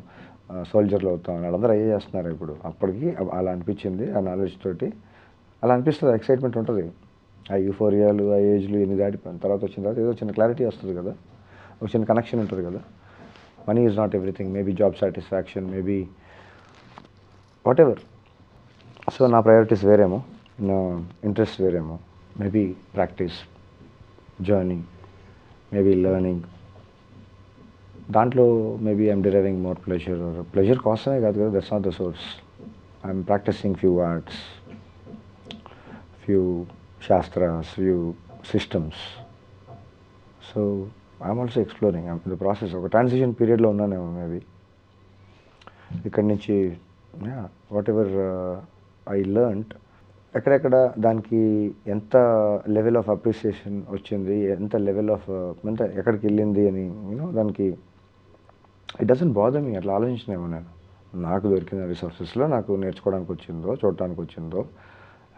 సోల్జర్లు అవుతాం అని వాళ్ళందరూ అయ్యే చేస్తున్నారు ఇప్పుడు. అప్పటికి అలా అనిపించింది, ఆ నాలెడ్జ్ తోటి అలా అనిపిస్తుంది, ఎక్సైట్మెంట్ ఉంటుంది. ఆ యూఫోరియాలు, ఆ ఏజ్లు ఎన్ని దాటిపోయిన తర్వాత వచ్చిన తర్వాత ఏదో చిన్న క్లారిటీ వస్తుంది కదా, ఒక చిన్న కనెక్షన్ ఉంటుంది కదా. Money is not everything, maybe job satisfaction, maybe whatever. So నా ప్రయారిటీస్ వేరేమో, నా ఇంట్రెస్ట్ వేరేమో. Maybe practice, journey, maybe learning, దాంట్లో maybe I'm deriving more pleasure కోసమే కాదు కదా, that's not the source. I'm practicing few arts, few shastras, few systems. So I'm also exploring, I'm the process. ఒక transition పీరియడ్లో ఉన్నానేమో మేబీ. ఇక్కడి నుంచి వాట్ ఎవర్ ఐ లెర్న్డ్, ఎక్కడెక్కడ దానికి ఎంత లెవెల్ ఆఫ్ అప్రిసియేషన్ వచ్చింది, ఎంత లెవెల్ ఆఫ్ ఎక్కడికి వెళ్ళింది అని దానికి ఇట్ డజంట్ బాదర్ మీ. అట్లా ఆలోచించినేమో నేను. నాకు దొరికిన రిసోర్సెస్లో నాకు నేర్చుకోవడానికి వచ్చిందో, చూడటానికి వచ్చిందో,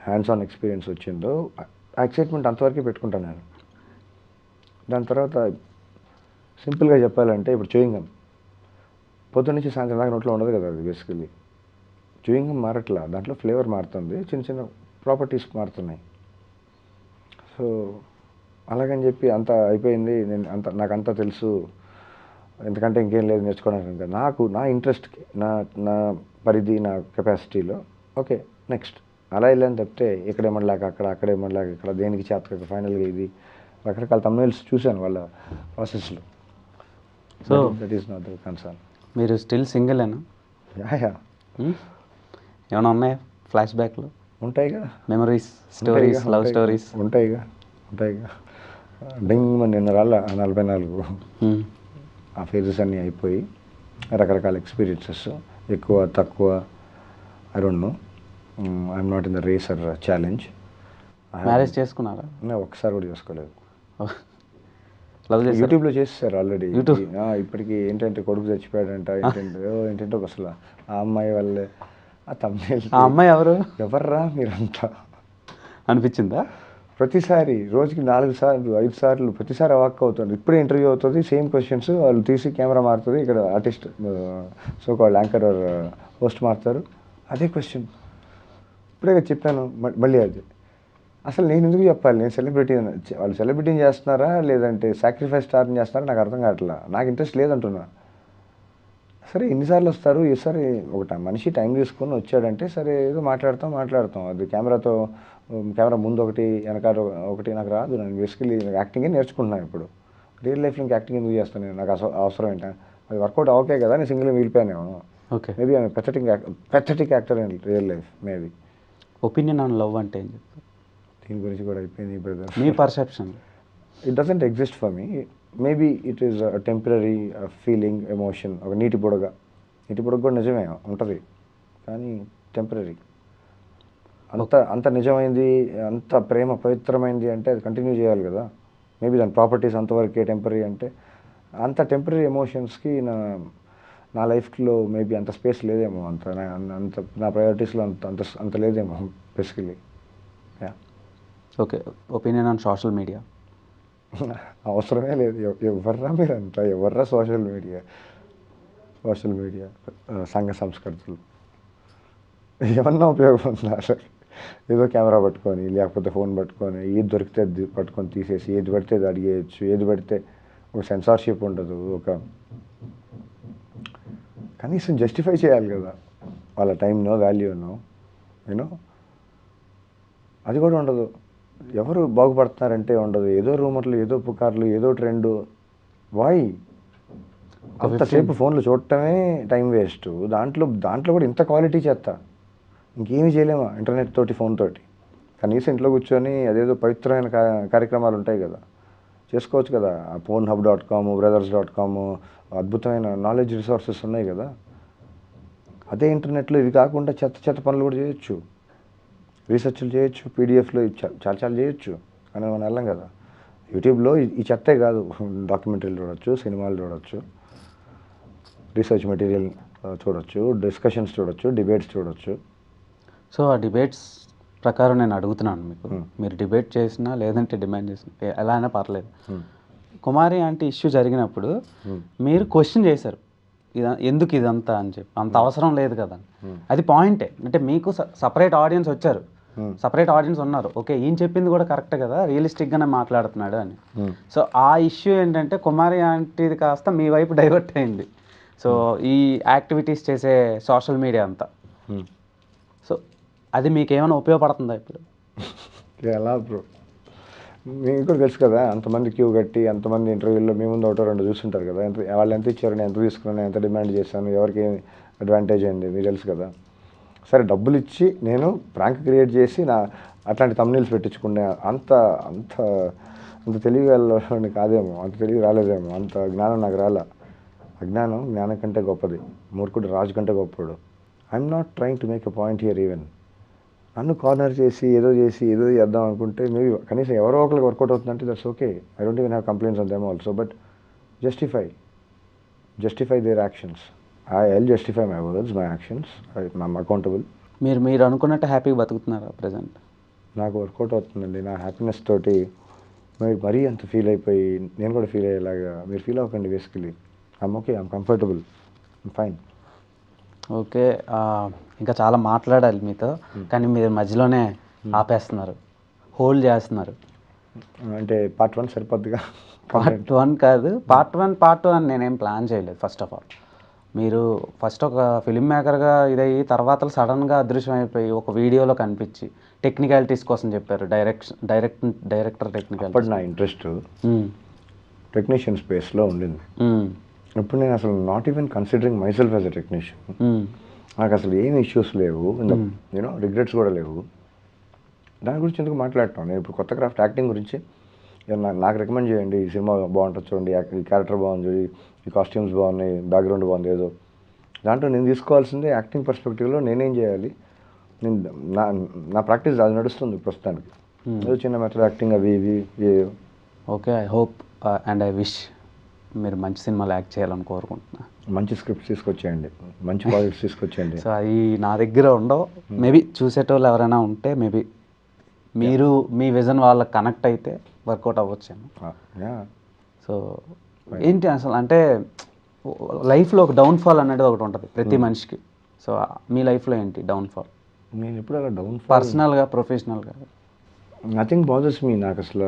హ్యాండ్స్ ఆన్ ఎక్స్పీరియన్స్ వచ్చిందో, ఆ ఎక్సైట్మెంట్ అంతవరకే పెట్టుకుంటాను నేను. దాని తర్వాత సింపుల్గా చెప్పాలంటే ఇప్పుడు చూయింగ్ గమ్ పొద్దున్న నుంచి సాయంత్రం దాకా నోట్లో ఉండదు కదా, అది బేసికలీ చూయింగ్ గమ్ మారట్లా, దాంట్లో ఫ్లేవర్ మారుతుంది, చిన్న చిన్న ప్రాపర్టీస్ మారుతున్నాయి. సో అలాగని చెప్పి అంత అయిపోయింది, నేను నాకంతా తెలుసు, ఎందుకంటే ఇంకేం లేదు నేర్చుకోవడానికి. నా ఇంట్రెస్ట్కి, నా పరిధి, నా కెపాసిటీలో ఓకే నెక్స్ట్ అలా వెళ్ళని తప్పితే ఇక్కడేమనలేక అక్కడేమనలేక ఇక్కడ దేనికి చేత ఫైనల్గా ఇది రకరకాల తమ్నైల్స్ చూశాను వాళ్ళ ప్రాసెస్లో. So that is not the concern. మీరు స్టిల్ సింగిలేనా? యా ఏమైనా ఉన్నాయా ఫ్లాష్ బ్యాక్లో? ఉంటాయిగా మెమరీస్, స్టోరీస్, లవ్ స్టోరీస్ ఉంటాయిగా. డింగ్ నిన్న రాళ్ళ 44 ఆ ఫేజెస్ అన్నీ అయిపోయి రకరకాల ఎక్స్పీరియన్సెస్, ఎక్కువ తక్కువ I don't know, I'm not in the race or challenge. Marriage చేసుకున్నారా? నేను ఒక్కసారి కూడా చేసుకోలేదు. లవ్ చేసి యూట్యూబ్లో చేస్తారు ఆల్రెడీ. ఇప్పటికి ఏంటంటే కొడుకు చచ్చిపోయాడంట, ఏంటంటే అసలు ఆ అమ్మాయి వాళ్ళే ఆ తమ్ముళ్ళు. ఆ అమ్మాయి ఎవరు? ఎవర్రా మీరంతా అనిపించిందా? ప్రతిసారి రోజుకి 4 సార్లు 5 సార్లు ప్రతిసారి అవాక్ అవుతుంది. ఇప్పుడే ఇంటర్వ్యూ అవుతుంది, సేమ్ క్వశ్చన్స్, వాళ్ళు తీసి కెమెరా మారుతుంది, ఇక్కడ artist so called anchor or host మారుతారు, అదే క్వశ్చన్. ఇప్పుడే చెప్పాను మళ్ళీ అది. అసలు నేను ఎందుకు చెప్పాలి? నేను సెలబ్రిటీ, వాళ్ళు సెలబ్రిటీని చేస్తున్నారా లేదంటే సాక్రిఫైస్ స్టార్ని చేస్తున్నారా నాకు అర్థం కావట్లా. నాకు ఇంట్రెస్ట్ లేదంటున్నా. సరే ఎన్నిసార్లు వస్తారు, ఈసారి ఒక మనిషి టైం తీసుకొని వచ్చాడంటే సరే ఏదో మాట్లాడతాం. అది కెమెరా ముందు ఒకటి వెనకాల ఒకటి నాకు రాదు. నేను బేసికలీ యాక్టింగే నేర్చుకుంటున్నాను ఇప్పుడు. రియల్ లైఫ్లో ఇంకా యాక్టింగ్ ఎందుకు చేస్తాను నేను? నాకు అవసరం ఏంటా? అది వర్కౌట్ ఓకే కదా, నేను సింగిల్గా మిగిలిపోయానేమో. Okay, maybe I'm pathetic actor in real life maybe. Opinion on love అంటే ఏం చెప్తారు? దీని గురించి కూడా అయిపోయింది బ్రదర్. మీ perception? It doesn't exist for me. Maybe it is temporary feeling, emotion. ఒక నీటి బుడగ కూడా నిజమే ఉంటుంది, కానీ టెంపరీ. అంత నిజమైంది, అంత ప్రేమ పవిత్రమైంది అంటే అది కంటిన్యూ చేయాలి కదా. మేబీ దాని ప్రాపర్టీస్ అంతవరకే టెంపరీ అంటే, అంత టెంపరీ ఎమోషన్స్కి నా లైఫ్లో మేబీ అంత స్పేస్ లేదేమో, అంత నా ప్రయారిటీస్లో అంత లేదేమో basically. Yeah. Okay, opinion on social media? అవసరమే లేదు. ఎవర్రా మీరంతా, ఎవర్రా సోషల్ మీడియా సంఘ సంస్కృతులు ఏమన్నా ఉపయోగం ఉందా? ఏదో కెమెరా పట్టుకొని లేకపోతే ఫోన్ పట్టుకొని ఏది దొరికితే అది పట్టుకొని తీసేసి ఏది పడితే అది అడిగేయచ్చు, ఏది పడితే ఒక సెన్సార్షిప్ ఉండదు, ఒక కనీసం జస్టిఫై చేయాలి కదా వాళ్ళ టైంనో వాల్యూనో, యూనో, అది కూడా ఉండదు. ఎవరు బాగుపడుతున్నారంటే ఉండదు. ఏదో రూమర్లు, ఏదో పుకార్లు, ఏదో ట్రెండు. వై అంతసేపు ఫోన్లు చూడటమే టైం వేస్ట్. దాంట్లో కూడా ఇంత క్వాలిటీ చేస్తా ఇంకేమీ చేయలేమా ఇంటర్నెట్ తోటి, ఫోన్ తోటి? కనీసం ఇంట్లో కూర్చొని అదేదో పవిత్రమైన కార్యక్రమాలు ఉంటాయి కదా, చేసుకోవచ్చు కదా. pornhub.com, brothers.com అద్భుతమైన నాలెడ్జ్ రిసోర్సెస్ ఉన్నాయి కదా. అదే ఇంటర్నెట్లో ఇవి కాకుండా చెత్త పనులు కూడా చేయొచ్చు, రీసెర్చ్లు చేయొచ్చు, పీడిఎఫ్లో చాలా చేయొచ్చు. కానీ మనం వెళ్ళాం కదా. యూట్యూబ్లో ఈ చెత్తే కాదు, డాక్యుమెంటరీలు చూడొచ్చు, సినిమాలు చూడొచ్చు, రీసెర్చ్ మెటీరియల్ చూడొచ్చు, డిస్కషన్స్ చూడొచ్చు, డిబేట్స్ చూడొచ్చు. సో ఆ డిబేట్స్ ప్రకారం నేను అడుగుతున్నాను మీకు, మీరు డిబేట్ చేసినా లేదంటే డిమాండ్ చేసినా ఎలా అయినా పర్లేదు, కుమారి ఆంటీ ఇష్యూ జరిగినప్పుడు మీరు క్వశ్చన్ చేశారు, ఎందుకు ఇదంతా అని చెప్పి, అంత అవసరం లేదు కదా. అది పాయింటే, అంటే మీకు సపరేట్ ఆడియన్స్ వచ్చారు, సపరేట్ ఆడియన్స్ ఉన్నారు. ఓకే, ఈయన చెప్పింది కూడా కరెక్ట్ కదా, రియలిస్టిక్గానే మాట్లాడుతున్నాడు అని. సో ఆ ఇష్యూ ఏంటంటే కుమారి ఆంటీది కాస్త మీ వైపు డైవర్ట్ అయింది. సో ఈ యాక్టివిటీస్ చేసే సోషల్ మీడియా అంతా, సో అది మీకు ఏమైనా ఉపయోగపడుతుందా ఇప్పుడు? ఎలా బ్రో, మీకు కూడా తెలుసు కదా, అంతమంది క్యూ కట్టి అంతమంది ఇంటర్వ్యూల్లో మీ ముందు ఒకటో రెండు చూస్తుంటారు కదా, వాళ్ళు ఎంత ఇచ్చారు, నేను ఎంత తీసుకున్నాను, ఎంత డిమాండ్ చేశాను, ఎవరికి అడ్వాంటేజ్ అయింది మీకు తెలుసు కదా. సరే డబ్బులు ఇచ్చి నేను ప్రాంక్ క్రియేట్ చేసి అట్లాంటి తమ్నీల్స్ పెట్టించుకునే అంత తెలివిని కాదేమో, అంత తెలివి రాలేదేమో, అంత జ్ఞానం నాకు రాలే. జ్ఞానం కంటే గొప్పది, మూర్ఖుడు రాజు కంటే గొప్పడు. I'm not trying to make a point here. Even నన్ను కార్నర్ చేసి ఏదో చేద్దాం అనుకుంటే మేబీ కనీసం ఎవరో ఒకరికి వర్కౌట్ అవుతుందంటే that's okay. I don't even have complaints on them also, but justify there actions. I'll justify my words, my actions. I'm accountable. మీరు అనుకున్నట్టు హ్యాపీగా బతుకుతున్నారా ప్రజెంట్? నాకు వర్కౌట్ అవుతుందండి. నా హ్యాపీనెస్ తోటి మీరు మరీ అంత ఫీల్ అయిపోయి నేను కూడా ఫీల్ అయ్యేలాగా మీరు ఫీల్ అవ్వకండి. Basically I'm okay, I'm comfortable, fine. Okay. ఇంకా చాలా మాట్లాడాలి మీతో, కానీ మీరు మధ్యలోనే ఆపేస్తున్నారు, హోల్డ్ చేస్తున్నారు. అంటే పార్ట్ 1 సరిపోద్దిగా. పార్ట్ 1 కాదు, పార్ట్ 2 అని నేనేం ప్లాన్ చేయలేదు. ఫస్ట్ ఆఫ్ ఆల్ మీరు ఫస్ట్ ఒక ఫిలిం మేకర్గా ఇదయ్యి తర్వాత సడన్గా అదృశ్యం అయిపోయి ఒక వీడియోలో కనిపించి టెక్నికాలిటీస్ కోసం చెప్పారు. Director technical. అప్పుడు నా ఇంట్రెస్ట్ టెక్నీషియన్ స్పేస్లో ఉండింది. ఇప్పుడు నేను అసలు not even considering my self as a technician. నాకు అసలు ఏం ఇష్యూస్ లేవు, యూనో రిగ్రెట్స్ కూడా లేవు. దాని గురించి ఎందుకు మాట్లాడటం? నేను ఇప్పుడు కొత్త క్రాఫ్ట్ యాక్టింగ్ గురించి నాకు రికమెండ్ చేయండి, ఈ సినిమా బాగుంటుంది చూడండి, ఈ క్యారెక్టర్ బాగుంది, ఈ కాస్ట్యూమ్స్ బాగున్నాయి, బ్యాక్గ్రౌండ్ బాగుంది, ఏదో దాంట్లో నేను తీసుకోవాల్సిందే యాక్టింగ్ పర్స్పెక్టివ్లో నేనేం చేయాలి. నేను నా ప్రాక్టీస్ అది నడుస్తుంది ప్రస్తుతానికి. ఏదో చిన్న మెథడ్ యాక్టింగ్ అవి ఇవి. Okay, I hope and I wish మీరు మంచి సినిమాలు యాక్ట్ చేయాలని కోరుకుంటున్నా. మంచి స్క్రిప్ట్స్ తీసుకొచ్చేయండి, మంచి ప్రాజెక్ట్స్ తీసుకొచ్చేయండి. సో అవి నా దగ్గర ఉండవు. మేబీ చూసేటోళ్ళు ఎవరైనా ఉంటే మేబీ మీరు మీ విజన్ వాళ్ళకి కనెక్ట్ అయితే వర్కౌట్ అవ్వచ్చేమో. సో ఏంటి అసలు అంటే లైఫ్లో ఒక డౌన్ఫాల్ అనేది ఒకటి ఉంటుంది ప్రతి మనిషికి. సో మీ లైఫ్లో ఏంటి డౌన్ఫాల్? నేను ఎప్పుడు అలా డౌన్ఫాల్ పర్సనల్గా ప్రొఫెషనల్గా? Nothing bothers me. నాకు అసలు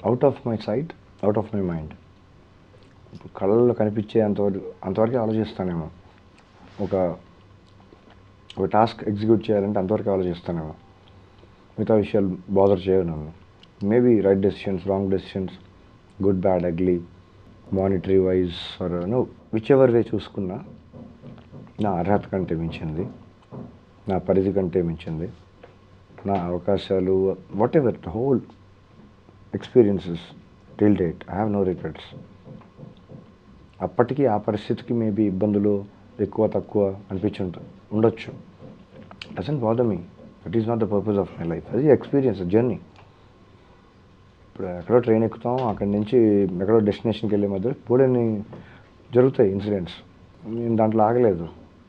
out of my sight, out of my mind. కళ్ళల్లో కనిపించే అంతవరకు ఆలోచిస్తానేమో. ఒక టాస్క్ ఎగ్జిక్యూట్ చేయాలంటే అంతవరకు ఆలోచిస్తానేమో. మిగతా విషయాలు బాదర్ చేయవు నన్ను. Maybe right decisions, wrong decisions, good bad ugly, monetary wise or whichever way చూసుకున్నా నా అర్హత కంటే మించింది, నా పరిధి కంటే మించింది, నా అవకాశాలు, whatever the whole experiences till date I have no regrets. అప్పటికి ఆ పరిస్థితికి మేబీ ఇబ్బందులు ఎక్కువ తక్కువ ఉండొచ్చు. Doesn't bother me. That is not the purpose of my life. అది ఎక్స్పీరియన్స్, జర్నీ. ఇప్పుడు ఎక్కడో ట్రైన్ ఎక్కుతాం, అక్కడి నుంచి ఎక్కడో డెస్టినేషన్కి వెళ్ళే మధ్య బోడని జరుగుతాయి ఇన్సిడెంట్స్. నేను దాంట్లో ఆగలేదు.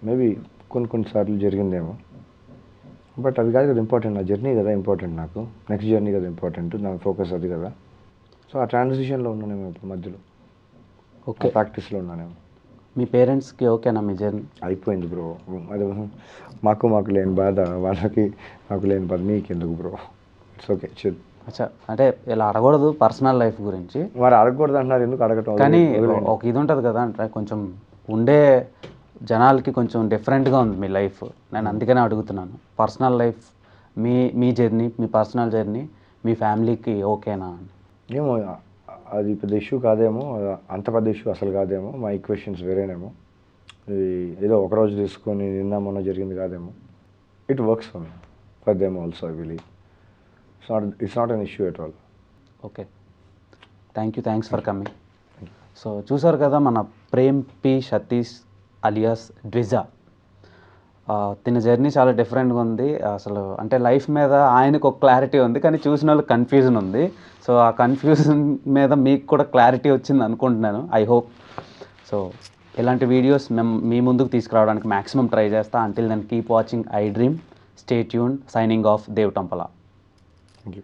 మేబీ కొన్నిసార్లు జరిగిందేమో, బట్ అది కాదు కదా ఇంపార్టెంట్. నా జర్నీ కదా ఇంపార్టెంట్, నాకు నెక్స్ట్ జర్నీ కదా ఇంపార్టెంట్, నా ఫోకస్ అది కదా. సో ఆ ట్రాన్సిషన్లో ఉన్నానేమో ఇప్పుడు మధ్యలో. ఓకే, ప్రాక్టీస్లో ఉన్నానేమో. మీ పేరెంట్స్కి ఓకేనా మీ జర్నీ? అయిపోయింది బ్రో. అది మాకు లేని బాధ వాళ్ళకి, నాకు లేని బాధ మీకెందుకు బ్రో? It's okay, chill. అచ్చా, అంటే ఇలా అడగకూడదు పర్సనల్ లైఫ్ గురించి. మరి అడగకూడదు అంటున్నారు, ఎందుకు అడగటం? కానీ ఒక ఇది ఉంటుంది కదా, అంటే కొంచెం ఉండే జనాలకి కొంచెం డిఫరెంట్గా ఉంది మీ లైఫ్. నేను అందుకనే అడుగుతున్నాను. పర్సనల్ లైఫ్, మీ జర్నీ, మీ పర్సనల్ జర్నీ మీ ఫ్యామిలీకి ఓకేనా? ఏమో, అది పెద్ద ఇష్యూ కాదేమో, అంత పెద్ద ఇష్యూ అసలు కాదేమో. మా ఈక్వేషన్స్ వేరేనేమో. ఏదో ఒకరోజు తీసుకొని నిన్న మొన్న జరిగింది కాదేమో. It works for them also I believe. It's not an issue at all. Okay, thanks for coming. So చూసారు కదా మన ప్రేమ్ పి సతీష్ అలియాస్ డ్విజా. తిన జర్నీ చాలా డిఫరెంట్గా ఉంది అసలు. అంటే లైఫ్ మీద ఆయనకు ఒక క్లారిటీ ఉంది, కానీ చూసిన వాళ్ళకి కన్ఫ్యూజన్ ఉంది. సో ఆ కన్ఫ్యూజన్ మీద మీకు కూడా క్లారిటీ వచ్చింది అనుకుంటున్నాను, ఐ హోప్. సో ఇలాంటి వీడియోస్ మేము మీ ముందుకు తీసుకురావడానికి మ్యాక్సిమం ట్రై చేస్తా. Until then keep watching I Dream. Stay tuned. Signing off Dev Tampala. Thank you.